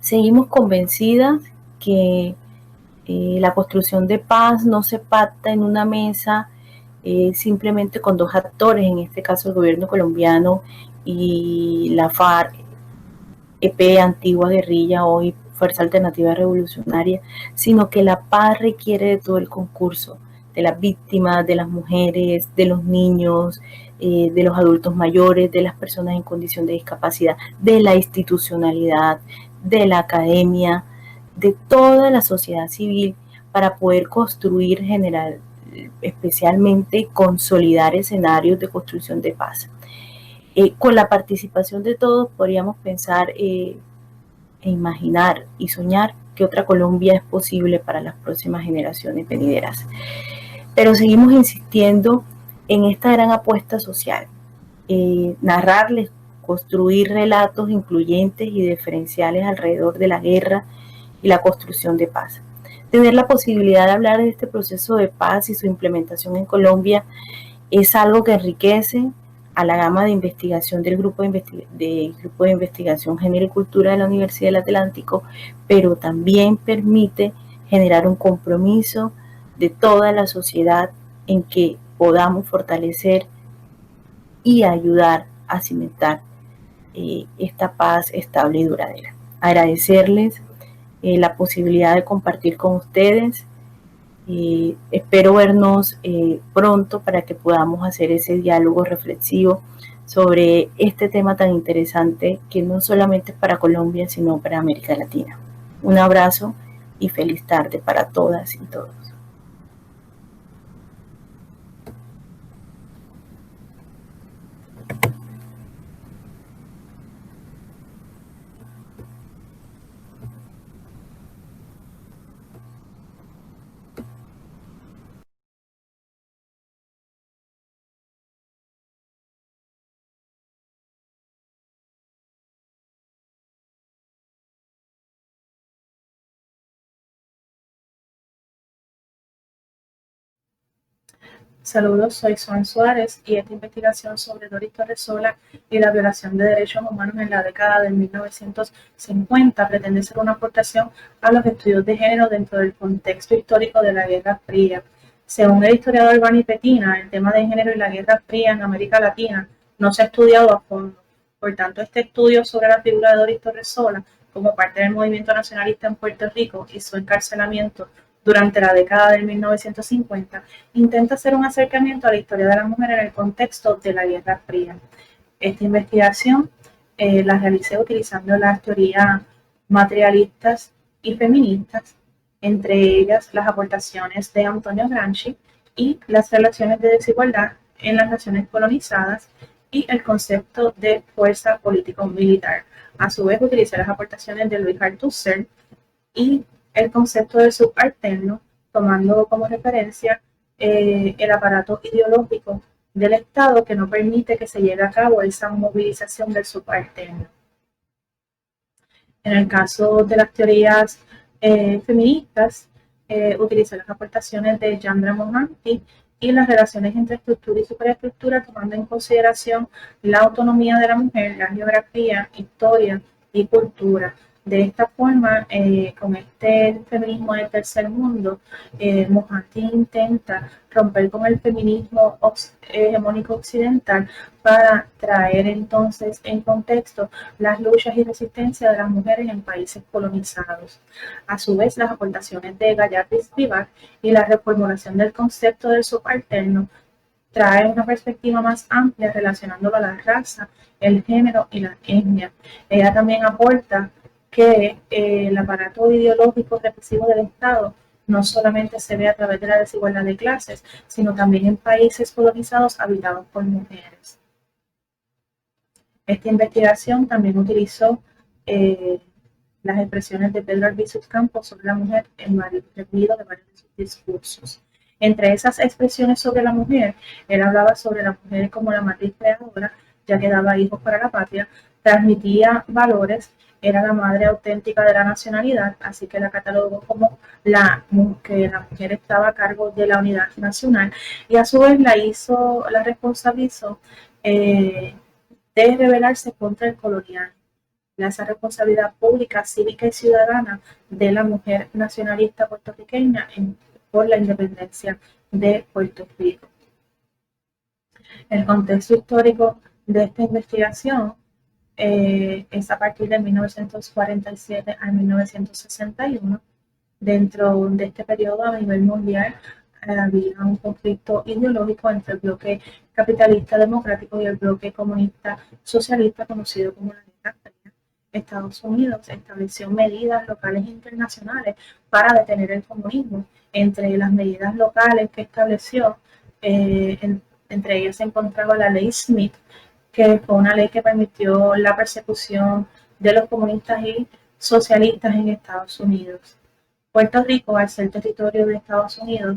seguimos convencidas que la construcción de paz no se pacta en una mesa simplemente con dos actores, en este caso el gobierno colombiano y la FARC, EP, antigua guerrilla, hoy Fuerza Alternativa Revolucionaria, sino que la paz requiere de todo el concurso, de las víctimas, de las mujeres, de los niños, de los adultos mayores, de las personas en condición de discapacidad, de la institucionalidad, de la academia, de toda la sociedad civil, para poder construir, generar, especialmente consolidar escenarios de construcción de paz. Con la participación de todos podríamos pensar e imaginar y soñar que otra Colombia es posible para las próximas generaciones venideras. Pero seguimos insistiendo en esta gran apuesta social, narrarles, construir relatos incluyentes y diferenciales alrededor de la guerra y la construcción de paz. Tener la posibilidad de hablar de este proceso de paz y su implementación en Colombia es algo que enriquece a la gama de investigación del Grupo de Investigación Género y Cultura de la Universidad del Atlántico, pero también permite generar un compromiso de toda la sociedad en que podamos fortalecer y ayudar a cimentar esta paz estable y duradera. Agradecerles la posibilidad de compartir con ustedes. Espero vernos pronto para que podamos hacer ese diálogo reflexivo sobre este tema tan interesante que no solamente es para Colombia, sino para América Latina. Un abrazo y feliz tarde para todas y todos. Saludos, soy Suan Suárez y esta investigación sobre Doris Torresola y la violación de derechos humanos en la década de 1950 pretende ser una aportación a los estudios de género dentro del contexto histórico de la Guerra Fría. Según el historiador Bani Petina, el tema de género y la Guerra Fría en América Latina no se ha estudiado a fondo. Por tanto, este estudio sobre la figura de Doris Torresola como parte del movimiento nacionalista en Puerto Rico y su encarcelamiento durante la década de 1950, intenta hacer un acercamiento a la historia de la mujer en el contexto de la Guerra Fría. Esta investigación la realicé utilizando las teorías materialistas y feministas, entre ellas las aportaciones de Antonio Gramsci y las relaciones de desigualdad en las naciones colonizadas y el concepto de fuerza político-militar. A su vez, utilicé las aportaciones de Louis Althusser y el concepto del subalterno, tomando como referencia el aparato ideológico del Estado que no permite que se lleve a cabo esa movilización del subalterno. En el caso de las teorías feministas, utilicé las aportaciones de Chandra Mohanty y las relaciones entre estructura y superestructura, tomando en consideración la autonomía de la mujer, la geografía, historia y cultura. De esta forma, con este feminismo del tercer mundo, Mohanty intenta romper con el feminismo hegemónico occidental para traer entonces en contexto las luchas y resistencia de las mujeres en países colonizados. A su vez, las aportaciones de Gayatri Spivak y la reformulación del concepto del subalterno trae una perspectiva más amplia relacionándolo a la raza, el género y la etnia. Ella también aporta que el aparato ideológico represivo del Estado no solamente se ve a través de la desigualdad de clases, sino también en países colonizados habitados por mujeres. Esta investigación también utilizó las expresiones de Pedro Albizu Campos sobre la mujer en varios de sus discursos. Entre esas expresiones sobre la mujer, él hablaba sobre la mujer como la matriz creadora, ya que daba hijos para la patria, transmitía valores, era la madre auténtica de la nacionalidad, así que la catalogó como que la mujer estaba a cargo de la unidad nacional y a su vez la responsabilizó de rebelarse contra el colonialismo. Esa responsabilidad pública, cívica y ciudadana de la mujer nacionalista puertorriqueña por la independencia de Puerto Rico. El contexto histórico de esta investigación es a partir de 1947 a 1961. Dentro de este periodo a nivel mundial había un conflicto ideológico entre el bloque capitalista democrático y el bloque comunista socialista conocido como la Guerra Fría. Estados Unidos estableció medidas locales e internacionales para detener el comunismo. Entre las medidas locales que estableció, entre ellas se encontraba la ley Smith, que fue una ley que permitió la persecución de los comunistas y socialistas en Estados Unidos. Puerto Rico, al ser territorio de Estados Unidos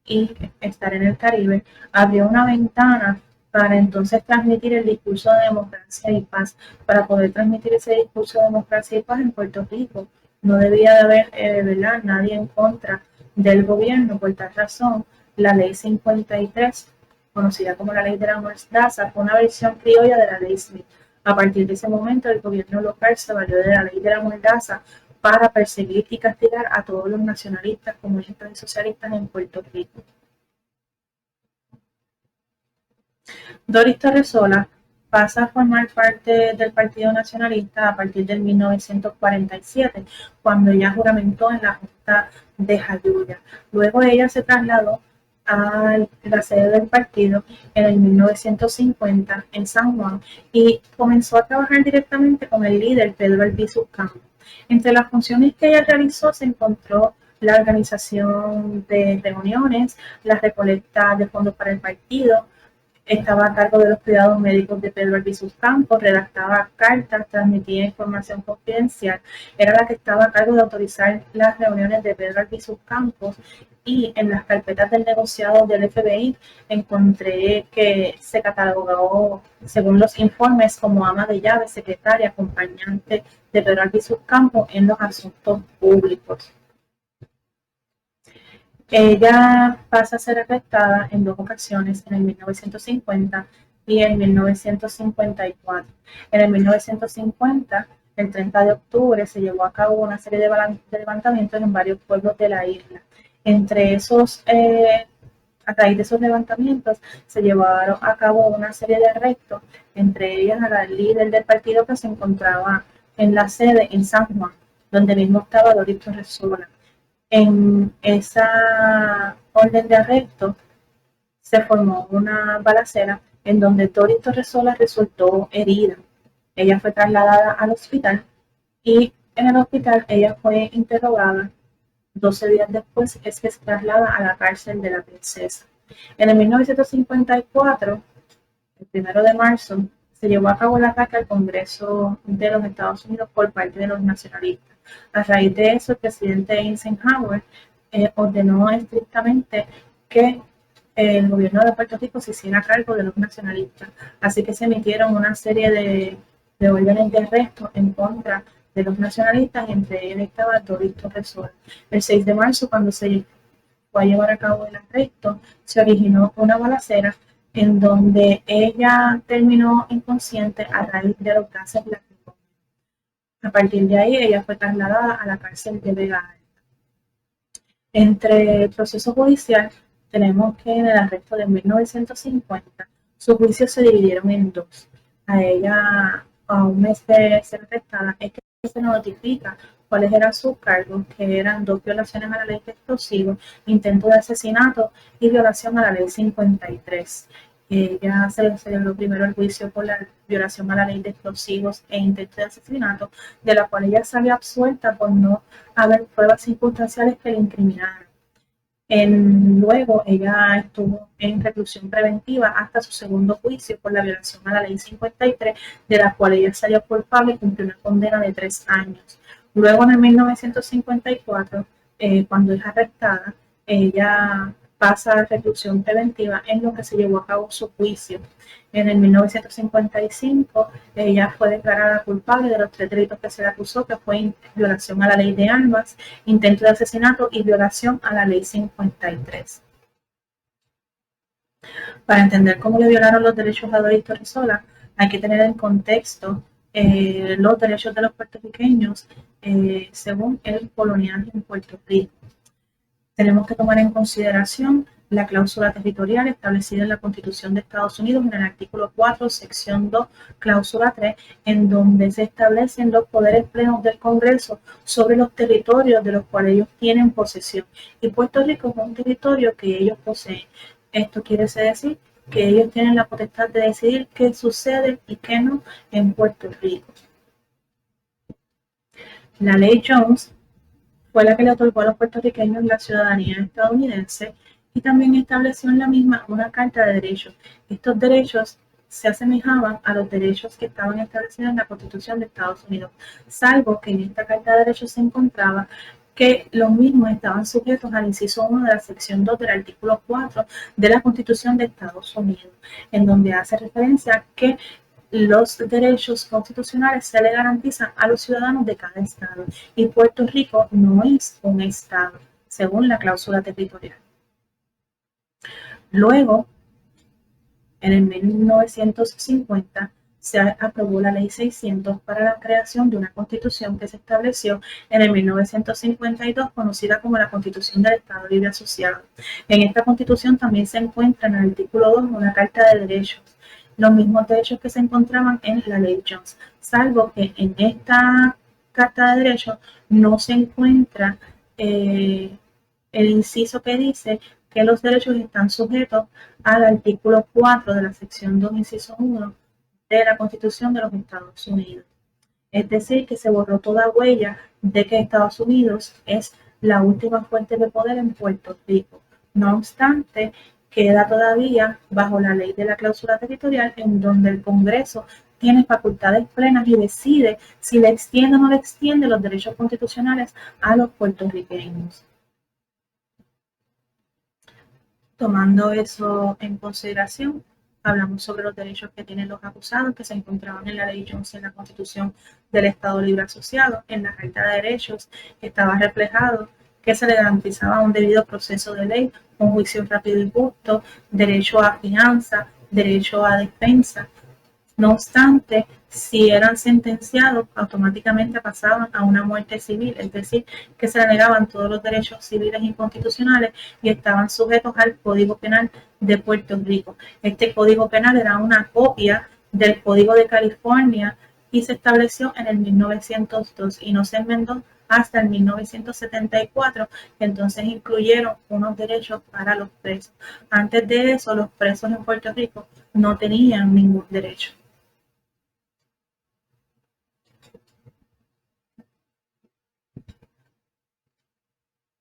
y estar en el Caribe, abrió una ventana para entonces transmitir el discurso de democracia y paz. Para poder transmitir ese discurso de democracia y paz en Puerto Rico, no debía de haber nadie en contra del gobierno. Por tal razón, la ley 53, conocida como la ley de la mordaza, fue una versión criolla de la ley Smith. A partir de ese momento, el gobierno local se valió de la ley de la mordaza para perseguir y castigar a todos los nacionalistas, comunistas y socialistas en Puerto Rico. Doris Torresola pasa a formar parte del Partido Nacionalista a partir del 1947, cuando ella juramentó en la Junta de Jayuya. Luego ella se trasladó a la sede del partido en el 1950 en San Juan y comenzó a trabajar directamente con el líder Pedro Albizu Campos. Entre las funciones que ella realizó se encontró la organización de reuniones, la recolecta de fondos para el partido, estaba a cargo de los cuidados médicos de Pedro Albizu Campos, redactaba cartas, transmitía información confidencial, era la que estaba a cargo de autorizar las reuniones de Pedro Albizu Campos, y en las carpetas del negociado del FBI encontré que se catalogó, según los informes, como ama de llave, secretaria, acompañante de Pedro Albizu Campos en los asuntos públicos. Ella pasa a ser arrestada en 2 ocasiones, en el 1950 y en 1954. En el 1950, el 30 de octubre, se llevó a cabo una serie de levantamientos en varios pueblos de la isla. Entre esos, a raíz de esos levantamientos, se llevaron a cabo una serie de arrestos, entre ellas a la líder del partido que se encontraba en la sede en San Juan, donde mismo estaba Doris Torresola. En esa orden de arresto se formó una balacera en donde Doris Torresola resultó herida. Ella fue trasladada al hospital y en el hospital ella fue interrogada. 12 días después es que se traslada a la cárcel de la Princesa. En el 1954, el 1 de marzo, se llevó a cabo el ataque al Congreso de los Estados Unidos por parte de los nacionalistas. A raíz de eso, el presidente Eisenhower ordenó estrictamente que el gobierno de Puerto Rico se hiciera cargo de los nacionalistas. Así que se emitieron una serie de órdenes de arresto en contra de los nacionalistas, y entre ellos estaba Doris Torresola. El 6 de marzo, cuando se fue a llevar a cabo el arresto, se originó una balacera en donde ella terminó inconsciente a raíz de los gases lacrimógenos. A partir de ahí, ella fue trasladada a la cárcel de Vega Alta. Entre el proceso judicial, tenemos que en el arresto de 1950, sus juicios se dividieron en dos. A ella, a un mes de ser arrestada, es que se notifica cuáles eran sus cargos, que eran 2 violaciones a la ley de explosivos, intento de asesinato y violación a la ley 53. Ella se le celebró primero el juicio por la violación a la ley de explosivos e intento de asesinato, de la cual ella salió absuelta por no haber pruebas circunstanciales que le incriminaran. Luego ella estuvo en reclusión preventiva hasta su segundo juicio por la violación a la ley 53, de la cual ella salió culpable y cumplió una condena de 3 años. Luego en el 1954, cuando es arrestada, ella pasa a reclusión preventiva en lo que se llevó a cabo su juicio. En el 1955, ella fue declarada culpable de los 3 delitos que se le acusó, que fue violación a la ley de armas, intento de asesinato y violación a la ley 53. Para entender cómo le violaron los derechos a Doris Torresola, hay que tener en contexto los derechos de los puertorriqueños según el colonialismo en Puerto Rico. Tenemos que tomar en consideración la cláusula territorial establecida en la Constitución de Estados Unidos en el artículo 4, sección 2, cláusula 3, en donde se establecen los poderes plenos del Congreso sobre los territorios de los cuales ellos tienen posesión. Y Puerto Rico es un territorio que ellos poseen. Esto quiere decir que ellos tienen la potestad de decidir qué sucede y qué no en Puerto Rico. La ley Jones fue la que le otorgó a los puertorriqueños la ciudadanía estadounidense y también estableció en la misma una carta de derechos. Estos derechos se asemejaban a los derechos que estaban establecidos en la Constitución de Estados Unidos, salvo que en esta carta de derechos se encontraba que los mismos estaban sujetos al inciso 1 de la sección 2 del artículo 4 de la Constitución de Estados Unidos, en donde hace referencia a que los derechos constitucionales se le garantizan a los ciudadanos de cada estado y Puerto Rico no es un estado, según la cláusula territorial. Luego, en el 1950, se aprobó la Ley 600 para la creación de una constitución que se estableció en el 1952, conocida como la Constitución del Estado Libre Asociado. En esta constitución también se encuentra en el artículo 2 una carta de derechos, los mismos derechos que se encontraban en la Ley Jones, salvo que en esta Carta de Derechos no se encuentra el inciso que dice que los derechos están sujetos al artículo 4 de la sección 2, inciso 1 de la Constitución de los Estados Unidos. Es decir, que se borró toda huella de que Estados Unidos es la última fuente de poder en Puerto Rico. No obstante, queda todavía bajo la ley de la cláusula territorial, en donde el Congreso tiene facultades plenas y decide si le extiende o no le extiende los derechos constitucionales a los puertorriqueños. Tomando eso en consideración, hablamos sobre los derechos que tienen los acusados que se encontraban en la Ley Jones y en la Constitución del Estado Libre Asociado. En la Carta de Derechos estaba reflejado que se le garantizaba un debido proceso de ley, un juicio rápido y justo, derecho a fianza, derecho a defensa. No obstante, si eran sentenciados, automáticamente pasaban a una muerte civil, es decir, que se le negaban todos los derechos civiles y constitucionales y estaban sujetos al Código Penal de Puerto Rico. Este Código Penal era una copia del Código de California y se estableció en el 1902 y no se enmendó hasta el 1974, entonces incluyeron unos derechos para los presos. Antes de eso, los presos en Puerto Rico no tenían ningún derecho.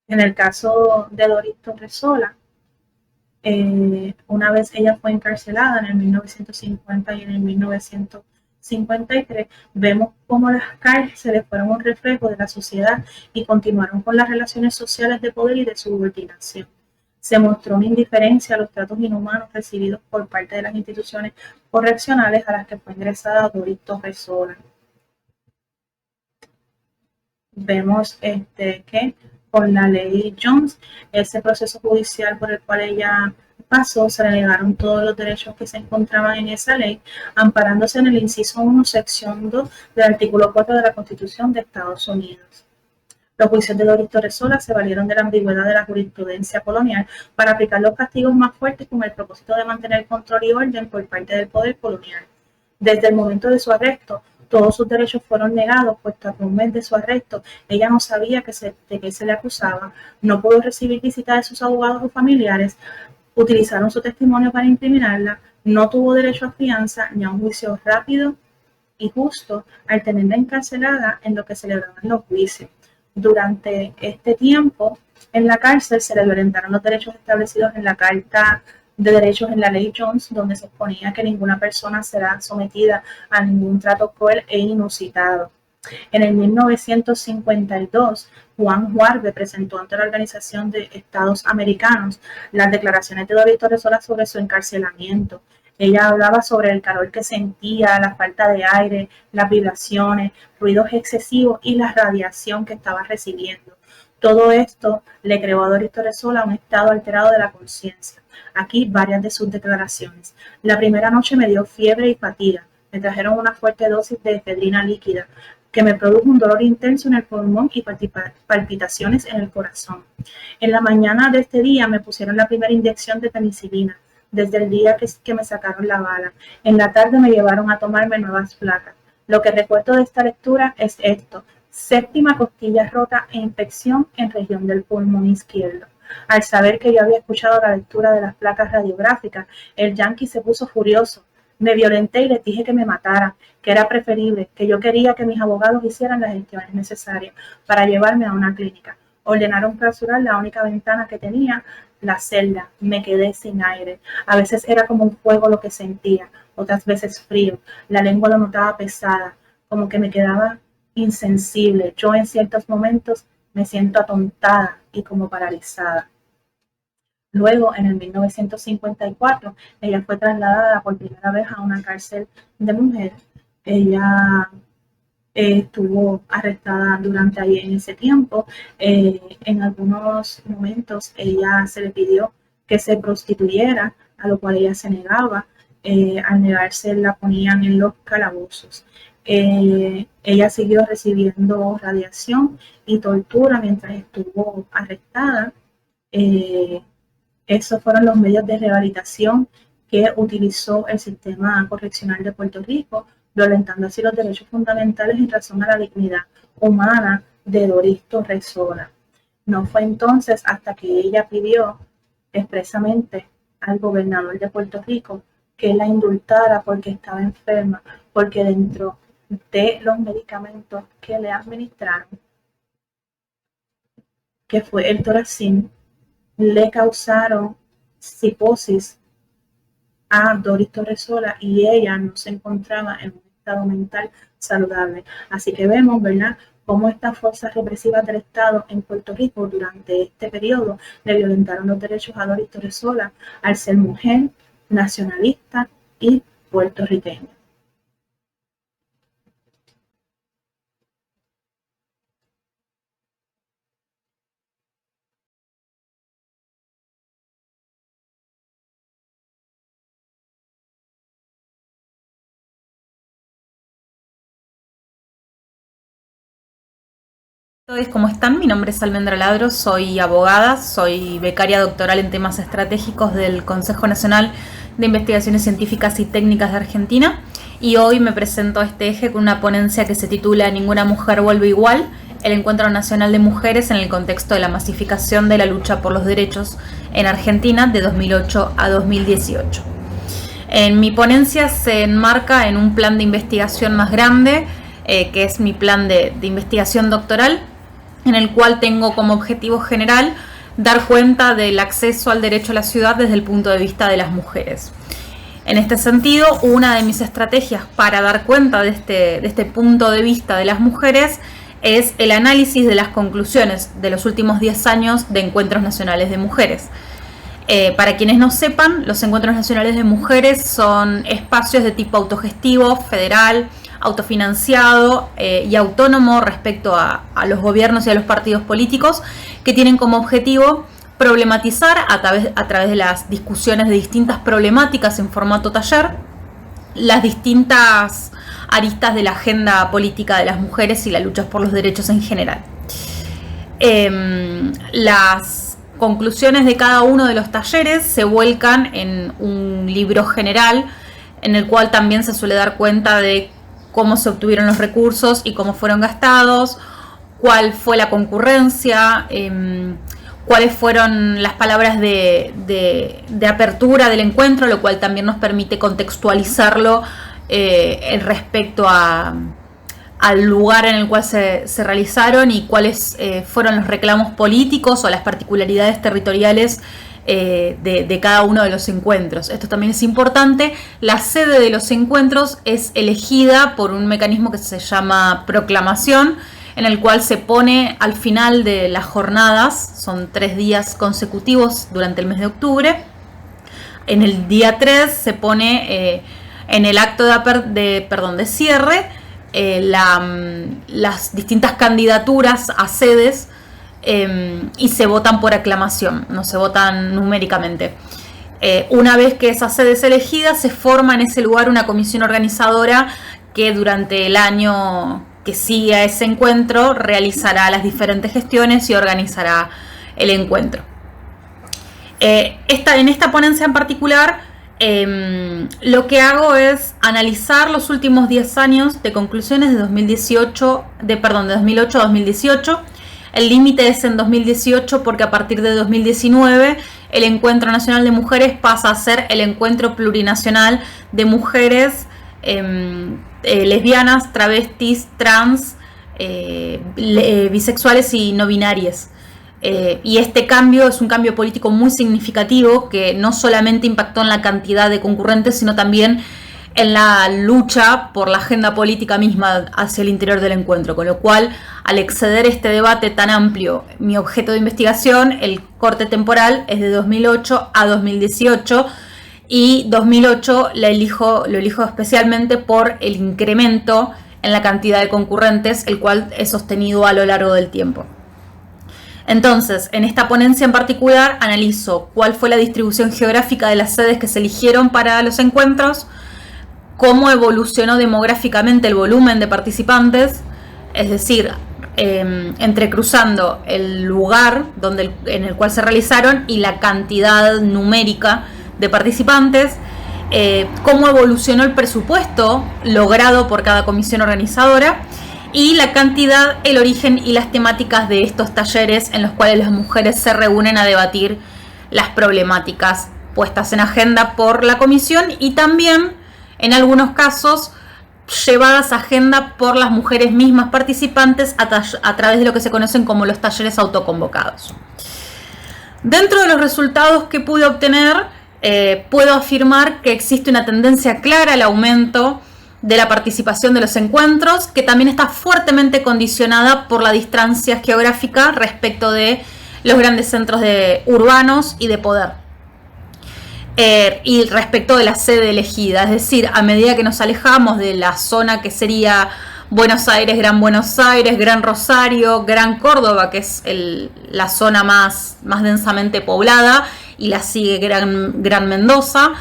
En el caso de Doris Torresola, una vez ella fue encarcelada en el 1950 y en el 1953, vemos cómo las cárceles fueron un reflejo de la sociedad y continuaron con las relaciones sociales de poder y de subordinación. Se mostró una indiferencia a los tratos inhumanos recibidos por parte de las instituciones correccionales a las que fue ingresada Doris Torresola. Vemos que con la ley Jones, ese proceso judicial por el cual ella paso, se le negaron todos los derechos que se encontraban en esa ley, amparándose en el inciso 1, sección 2 del artículo 4 de la Constitución de Estados Unidos. Los juicios de Doris Torresola se valieron de la ambigüedad de la jurisprudencia colonial para aplicar los castigos más fuertes con el propósito de mantener control y orden por parte del poder colonial. Desde el momento de su arresto, todos sus derechos fueron negados, puesto que un mes de su arresto ella no sabía de qué se le acusaba, no pudo recibir visita de sus abogados o familiares, utilizaron su testimonio para incriminarla, no tuvo derecho a fianza ni a un juicio rápido y justo al tenerla encarcelada en lo que celebraban los juicios. Durante este tiempo, en la cárcel se le violentaron los derechos establecidos en la Carta de Derechos en la Ley Jones, donde se exponía que ninguna persona será sometida a ningún trato cruel e inusitado. En el 1952, Juan Juarbe presentó ante la Organización de Estados Americanos las declaraciones de Doris Torresola sobre su encarcelamiento. Ella hablaba sobre el calor que sentía, la falta de aire, las vibraciones, ruidos excesivos y la radiación que estaba recibiendo. Todo esto le creó a Doris Torresola un estado alterado de la conciencia. Aquí varias de sus declaraciones. La primera noche me dio fiebre y fatiga. Me trajeron una fuerte dosis de efedrina líquida que me produjo un dolor intenso en el pulmón y palpitaciones en el corazón. En la mañana de este día me pusieron la primera inyección de penicilina, desde el día que me sacaron la bala. En la tarde me llevaron a tomarme nuevas placas. Lo que recuerdo de esta lectura es esto: séptima costilla rota e infección en región del pulmón izquierdo. Al saber que yo había escuchado la lectura de las placas radiográficas, el yanqui se puso furioso. Me violenté y les dije que me mataran, que era preferible, que yo quería que mis abogados hicieran las gestiones necesarias para llevarme a una clínica. Ordenaron clausurar la única ventana que tenía, la celda. Me quedé sin aire. A veces era como un fuego lo que sentía, otras veces frío. La lengua lo notaba pesada, como que me quedaba insensible. Yo en ciertos momentos me siento atontada y como paralizada. Luego, en el 1954, ella fue trasladada por primera vez a una cárcel de mujeres. Ella estuvo arrestada durante ahí en ese tiempo. En algunos momentos ella se le pidió que se prostituyera, a lo cual ella se negaba. Al negarse la ponían en los calabozos. Ella siguió recibiendo radiación y tortura mientras estuvo arrestada. Esos fueron los medios de rehabilitación que utilizó el sistema correccional de Puerto Rico, violentando así los derechos fundamentales en razón a la dignidad humana de Doris Torresola. No fue entonces hasta que ella pidió expresamente al gobernador de Puerto Rico que la indultara porque estaba enferma, porque dentro de los medicamentos que le administraron, que fue el Toracin, le causaron psicosis a Doris Torresola y ella no se encontraba en un estado mental saludable. Así que vemos, ¿verdad?, cómo estas fuerzas represivas del Estado en Puerto Rico durante este periodo le violentaron los derechos a Doris Torresola al ser mujer, nacionalista y puertorriqueña. ¿Cómo están? Mi nombre es Almendra Ladro, soy abogada, soy becaria doctoral en temas estratégicos del Consejo Nacional de Investigaciones Científicas y Técnicas de Argentina y hoy me presento a este eje con una ponencia que se titula Ninguna mujer vuelve igual, el Encuentro Nacional de Mujeres en el contexto de la masificación de la lucha por los derechos en Argentina de 2008 a 2018. En mi ponencia se enmarca en un plan de investigación más grande, que es mi plan de investigación doctoral, en el cual tengo como objetivo general dar cuenta del acceso al derecho a la ciudad desde el punto de vista de las mujeres. En este sentido, una de mis estrategias para dar cuenta de este punto de vista de las mujeres es el análisis de las conclusiones de los últimos 10 años de Encuentros Nacionales de Mujeres. Para quienes no sepan, los Encuentros Nacionales de Mujeres son espacios de tipo autogestivo, federal, autofinanciado y autónomo respecto a los gobiernos y a los partidos políticos que tienen como objetivo problematizar a través de las discusiones de distintas problemáticas en formato taller las distintas aristas de la agenda política de las mujeres y la lucha por los derechos en general. Las conclusiones de cada uno de los talleres se vuelcan en un libro general en el cual también se suele dar cuenta de cómo se obtuvieron los recursos y cómo fueron gastados, cuál fue la concurrencia, cuáles fueron las palabras de apertura del encuentro, lo cual también nos permite contextualizarlo respecto al lugar en el cual se realizaron y cuáles fueron los reclamos políticos o las particularidades territoriales de cada uno de los encuentros. Esto también es importante. La sede de los encuentros es elegida por un mecanismo que se llama proclamación, en el cual se pone al final de las jornadas, son 3 días consecutivos durante el mes de octubre. En el día 3 se pone en el acto de cierre las distintas candidaturas a sedes y se votan por aclamación, no se votan numéricamente. Una vez que esa sede es elegida, se forma en ese lugar una comisión organizadora que durante el año que sigue a ese encuentro realizará las diferentes gestiones y organizará el encuentro. En esta ponencia en particular, lo que hago es analizar los últimos 10 años de conclusiones de 2008 a 2018. El límite es en 2018 porque a partir de 2019 el Encuentro Nacional de Mujeres pasa a ser el Encuentro Plurinacional de Mujeres lesbianas, travestis, trans, bisexuales y no binarias. Y este cambio es un cambio político muy significativo que no solamente impactó en la cantidad de concurrentes, sino también en la lucha por la agenda política misma hacia el interior del encuentro, con lo cual, al exceder este debate tan amplio, mi objeto de investigación, el corte temporal, es de 2008 a 2018, y 2008 lo elijo especialmente por el incremento en la cantidad de concurrentes, el cual es sostenido a lo largo del tiempo. Entonces, en esta ponencia en particular, analizo cuál fue la distribución geográfica de las sedes que se eligieron para los encuentros, cómo evolucionó demográficamente el volumen de participantes, es decir, entrecruzando el lugar en el cual se realizaron y la cantidad numérica de participantes, cómo evolucionó el presupuesto logrado por cada comisión organizadora y la cantidad, el origen y las temáticas de estos talleres en los cuales las mujeres se reúnen a debatir las problemáticas puestas en agenda por la comisión y también, en algunos casos, llevadas a agenda por las mujeres mismas participantes a través de lo que se conocen como los talleres autoconvocados. Dentro de los resultados que pude obtener, puedo afirmar que existe una tendencia clara al aumento de la participación de los encuentros, que también está fuertemente condicionada por la distancia geográfica respecto de los grandes centros urbanos y de poder. Y respecto de la sede elegida, es decir, a medida que nos alejamos de la zona que sería Buenos Aires, Gran Rosario, Gran Córdoba, que es la zona más densamente poblada, y la sigue Gran Mendoza,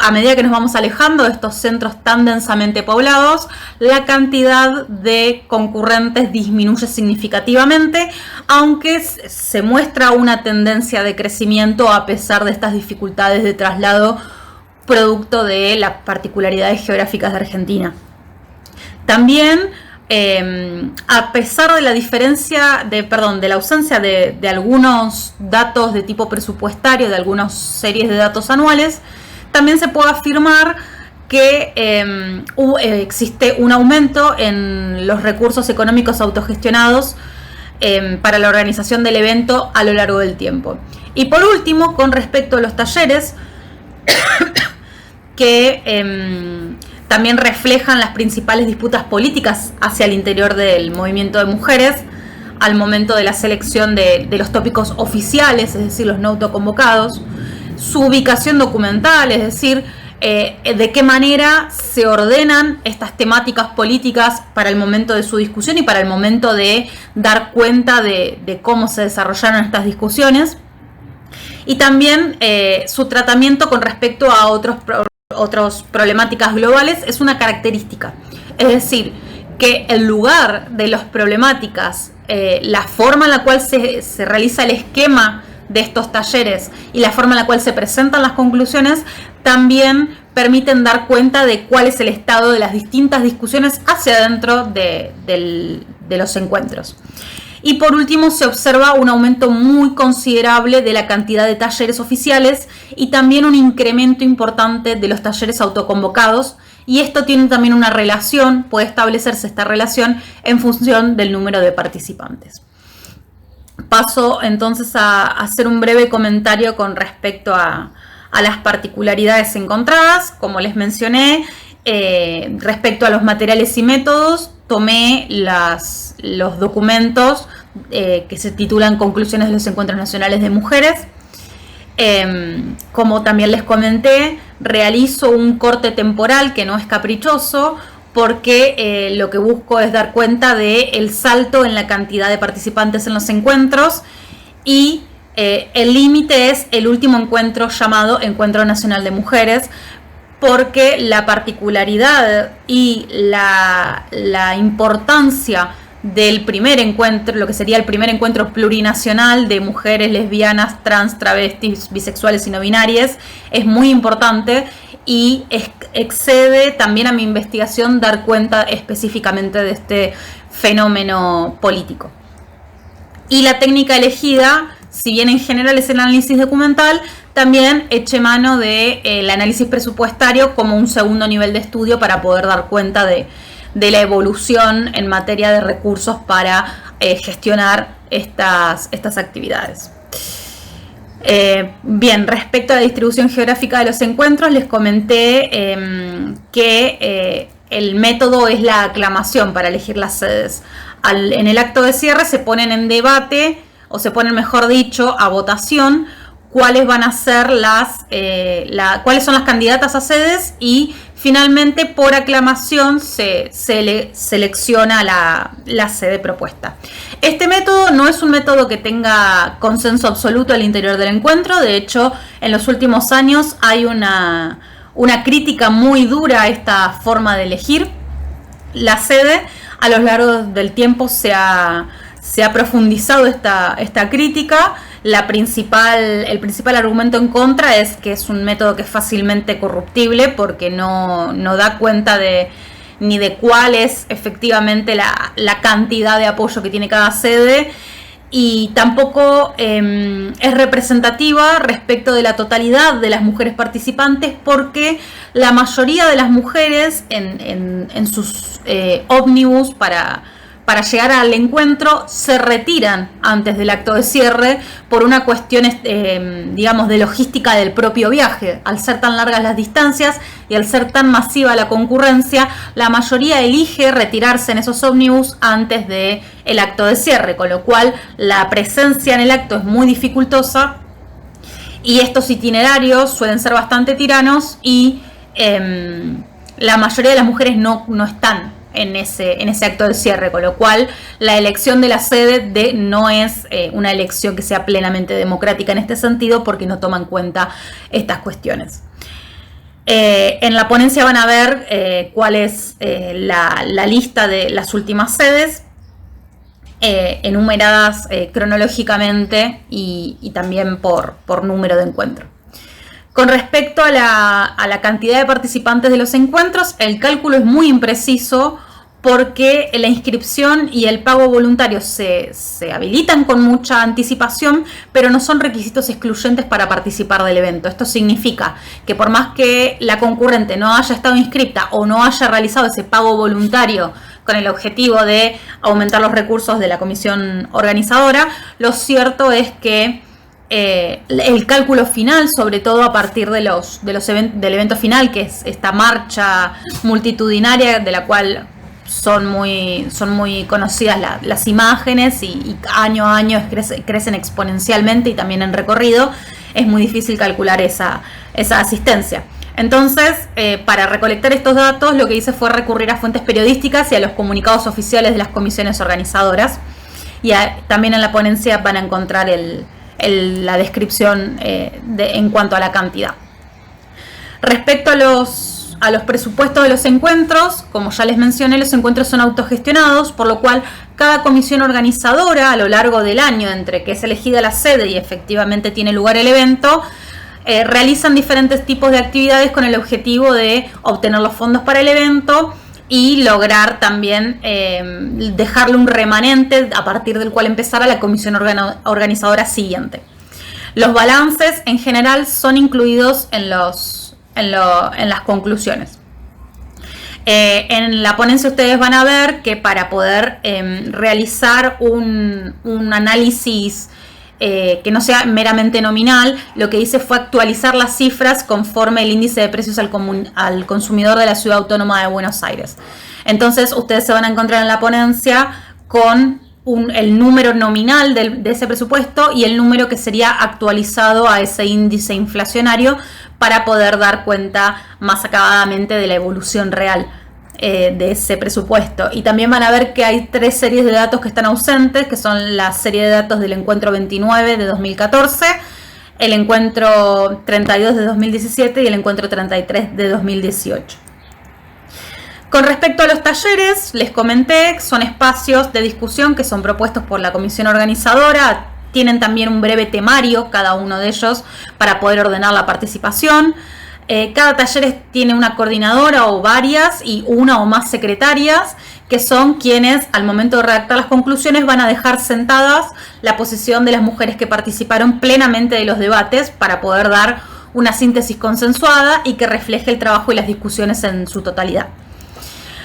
a medida que nos vamos alejando de estos centros tan densamente poblados, la cantidad de concurrentes disminuye significativamente, aunque se muestra una tendencia de crecimiento a pesar de estas dificultades de traslado producto de las particularidades geográficas de Argentina. También, a pesar de la de la ausencia de algunos datos de tipo presupuestario, de algunas series de datos anuales, también se puede afirmar que existe un aumento en los recursos económicos autogestionados para la organización del evento a lo largo del tiempo. Y por último, con respecto a los talleres, que también reflejan las principales disputas políticas hacia el interior del movimiento de mujeres al momento de la selección de los tópicos oficiales, es decir, los no autoconvocados, su ubicación documental, es decir, de qué manera se ordenan estas temáticas políticas para el momento de su discusión y para el momento de dar cuenta de cómo se desarrollaron estas discusiones. y también su tratamiento con respecto a otras problemáticas globales es una característica. Es decir, que el lugar de las problemáticas, la forma en la cual se realiza el esquema de estos talleres y la forma en la cual se presentan las conclusiones también permiten dar cuenta de cuál es el estado de las distintas discusiones hacia adentro de los encuentros. Y por último, se observa un aumento muy considerable de la cantidad de talleres oficiales y también un incremento importante de los talleres autoconvocados, y esto tiene también una relación, puede establecerse esta relación en función del número de participantes. Paso entonces a hacer un breve comentario con respecto a las particularidades encontradas. Como les mencioné, respecto a los materiales y métodos, tomé los documentos que se titulan Conclusiones de los Encuentros Nacionales de Mujeres. Como también les comenté, realizo un corte temporal que no es caprichoso, porque lo que busco es dar cuenta del salto en la cantidad de participantes en los encuentros, y el límite es el último encuentro llamado Encuentro Nacional de Mujeres, porque la particularidad y la importancia del primer encuentro, lo que sería el primer encuentro plurinacional de mujeres lesbianas, trans, travestis, bisexuales y no binarias, es muy importante y excede también a mi investigación dar cuenta específicamente de este fenómeno político. Y la técnica elegida, si bien en general es el análisis documental, también eché mano del análisis presupuestario como un segundo nivel de estudio para poder dar cuenta de la evolución en materia de recursos para gestionar estas actividades. Bien, respecto a la distribución geográfica de los encuentros, les comenté que el método es la aclamación para elegir las sedes. En el acto de cierre se ponen en debate, o se ponen, mejor dicho, a votación cuáles van a ser cuáles son las candidatas a sedes, y finalmente por aclamación se selecciona la sede propuesta. Este método no es un método que tenga consenso absoluto al interior del encuentro. De hecho, en los últimos años hay una crítica muy dura a esta forma de elegir la sede. A lo largo del tiempo se ha profundizado esta crítica. El principal argumento en contra es que es un método que es fácilmente corruptible, porque no da cuenta ni de cuál es efectivamente la cantidad de apoyo que tiene cada sede, y tampoco es representativa respecto de la totalidad de las mujeres participantes, porque la mayoría de las mujeres en sus ómnibus para llegar al encuentro se retiran antes del acto de cierre por una cuestión, digamos, de logística del propio viaje. Al ser tan largas las distancias y al ser tan masiva la concurrencia, la mayoría elige retirarse en esos ómnibus antes del acto de cierre, con lo cual la presencia en el acto es muy dificultosa, y estos itinerarios suelen ser bastante tiranos, y la mayoría de las mujeres no están en ese acto de cierre, con lo cual la elección de la sede no es una elección que sea plenamente democrática en este sentido, porque no toma en cuenta estas cuestiones. En la ponencia van a ver cuál es la lista de las últimas sedes, enumeradas cronológicamente y también por número de encuentro. Con respecto a la cantidad de participantes de los encuentros, el cálculo es muy impreciso, porque la inscripción y el pago voluntario se habilitan con mucha anticipación, pero no son requisitos excluyentes para participar del evento. Esto significa que por más que la concurrente no haya estado inscripta o no haya realizado ese pago voluntario con el objetivo de aumentar los recursos de la comisión organizadora, lo cierto es que el cálculo final, sobre todo a partir del evento final, que es esta marcha multitudinaria de la cual son muy conocidas las imágenes, y año a año crecen exponencialmente, y también en recorrido es muy difícil calcular esa asistencia. Entonces, para recolectar estos datos, lo que hice fue recurrir a fuentes periodísticas y a los comunicados oficiales de las comisiones organizadoras, y también en la ponencia van a encontrar la descripción en cuanto a la cantidad. Respecto a los presupuestos de los encuentros, como ya les mencioné, los encuentros son autogestionados, por lo cual cada comisión organizadora a lo largo del año, entre que es elegida la sede y efectivamente tiene lugar el evento, realizan diferentes tipos de actividades con el objetivo de obtener los fondos para el evento y lograr también dejarle un remanente a partir del cual empezar a la comisión organizadora siguiente. Los balances en general son incluidos en las conclusiones. En la ponencia ustedes van a ver que para poder realizar un análisis que no sea meramente nominal, lo que hice fue actualizar las cifras conforme el índice de precios al consumidor de la Ciudad Autónoma de Buenos Aires. Entonces ustedes se van a encontrar en la ponencia con el número nominal de ese presupuesto y el número que sería actualizado a ese índice inflacionario para poder dar cuenta más acabadamente de la evolución real de ese presupuesto. Y también van a ver que hay 3 series de datos que están ausentes, que son la serie de datos del encuentro 29 de 2014, el encuentro 32 de 2017 y el encuentro 33 de 2018. Con respecto a los talleres, les comenté, son espacios de discusión que son propuestos por la comisión organizadora. Tienen también un breve temario, cada uno de ellos, para poder ordenar la participación. Cada taller tiene una coordinadora o varias y una o más secretarias, que son quienes al momento de redactar las conclusiones van a dejar sentadas la posición de las mujeres que participaron plenamente de los debates para poder dar una síntesis consensuada y que refleje el trabajo y las discusiones en su totalidad.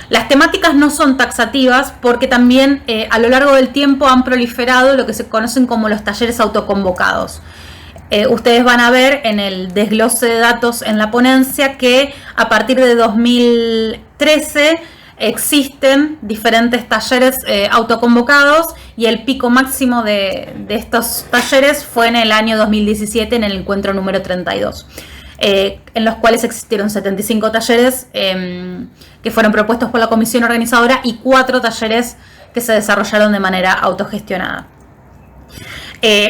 Las temáticas no son taxativas porque también a lo largo del tiempo han proliferado lo que se conocen como los talleres autoconvocados. Ustedes van a ver en el desglose de datos en la ponencia que a partir de 2013 existen diferentes talleres autoconvocados y el pico máximo de estos talleres fue en el año 2017 en el encuentro número 32. En los cuales existieron 75 talleres que fueron propuestos por la comisión organizadora y 4 talleres que se desarrollaron de manera autogestionada.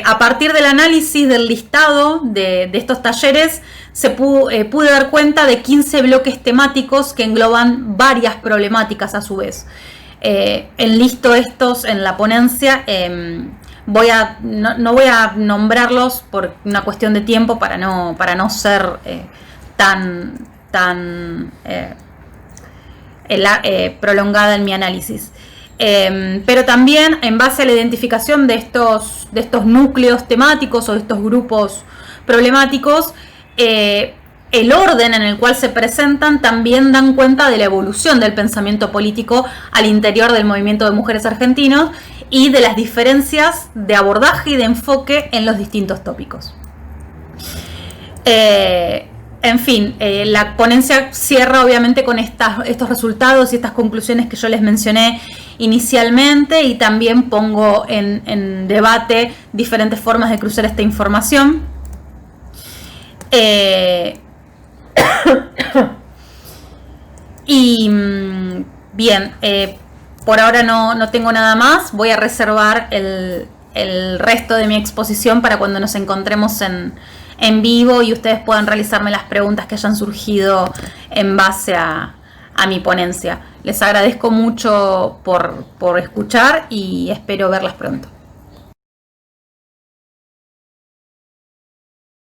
A partir del análisis del listado de estos talleres, pude dar cuenta de 15 bloques temáticos que engloban varias problemáticas a su vez. Enlisto estos en la ponencia. No voy a nombrarlos por una cuestión de tiempo para no ser tan prolongada en mi análisis. Pero también en base a la identificación de estos núcleos temáticos o de estos grupos problemáticos, el orden en el cual se presentan también dan cuenta de la evolución del pensamiento político al interior del movimiento de mujeres argentinos y de las diferencias de abordaje y de enfoque en los distintos tópicos. En fin, la ponencia cierra obviamente con estos resultados y estas conclusiones que yo les mencioné inicialmente, y también pongo en debate diferentes formas de cruzar esta información. Y bien, por ahora no tengo nada más. Voy a reservar el resto de mi exposición para cuando nos encontremos en vivo y ustedes puedan realizarme las preguntas que hayan surgido en base a mi ponencia. Les agradezco mucho por escuchar y espero verlas pronto.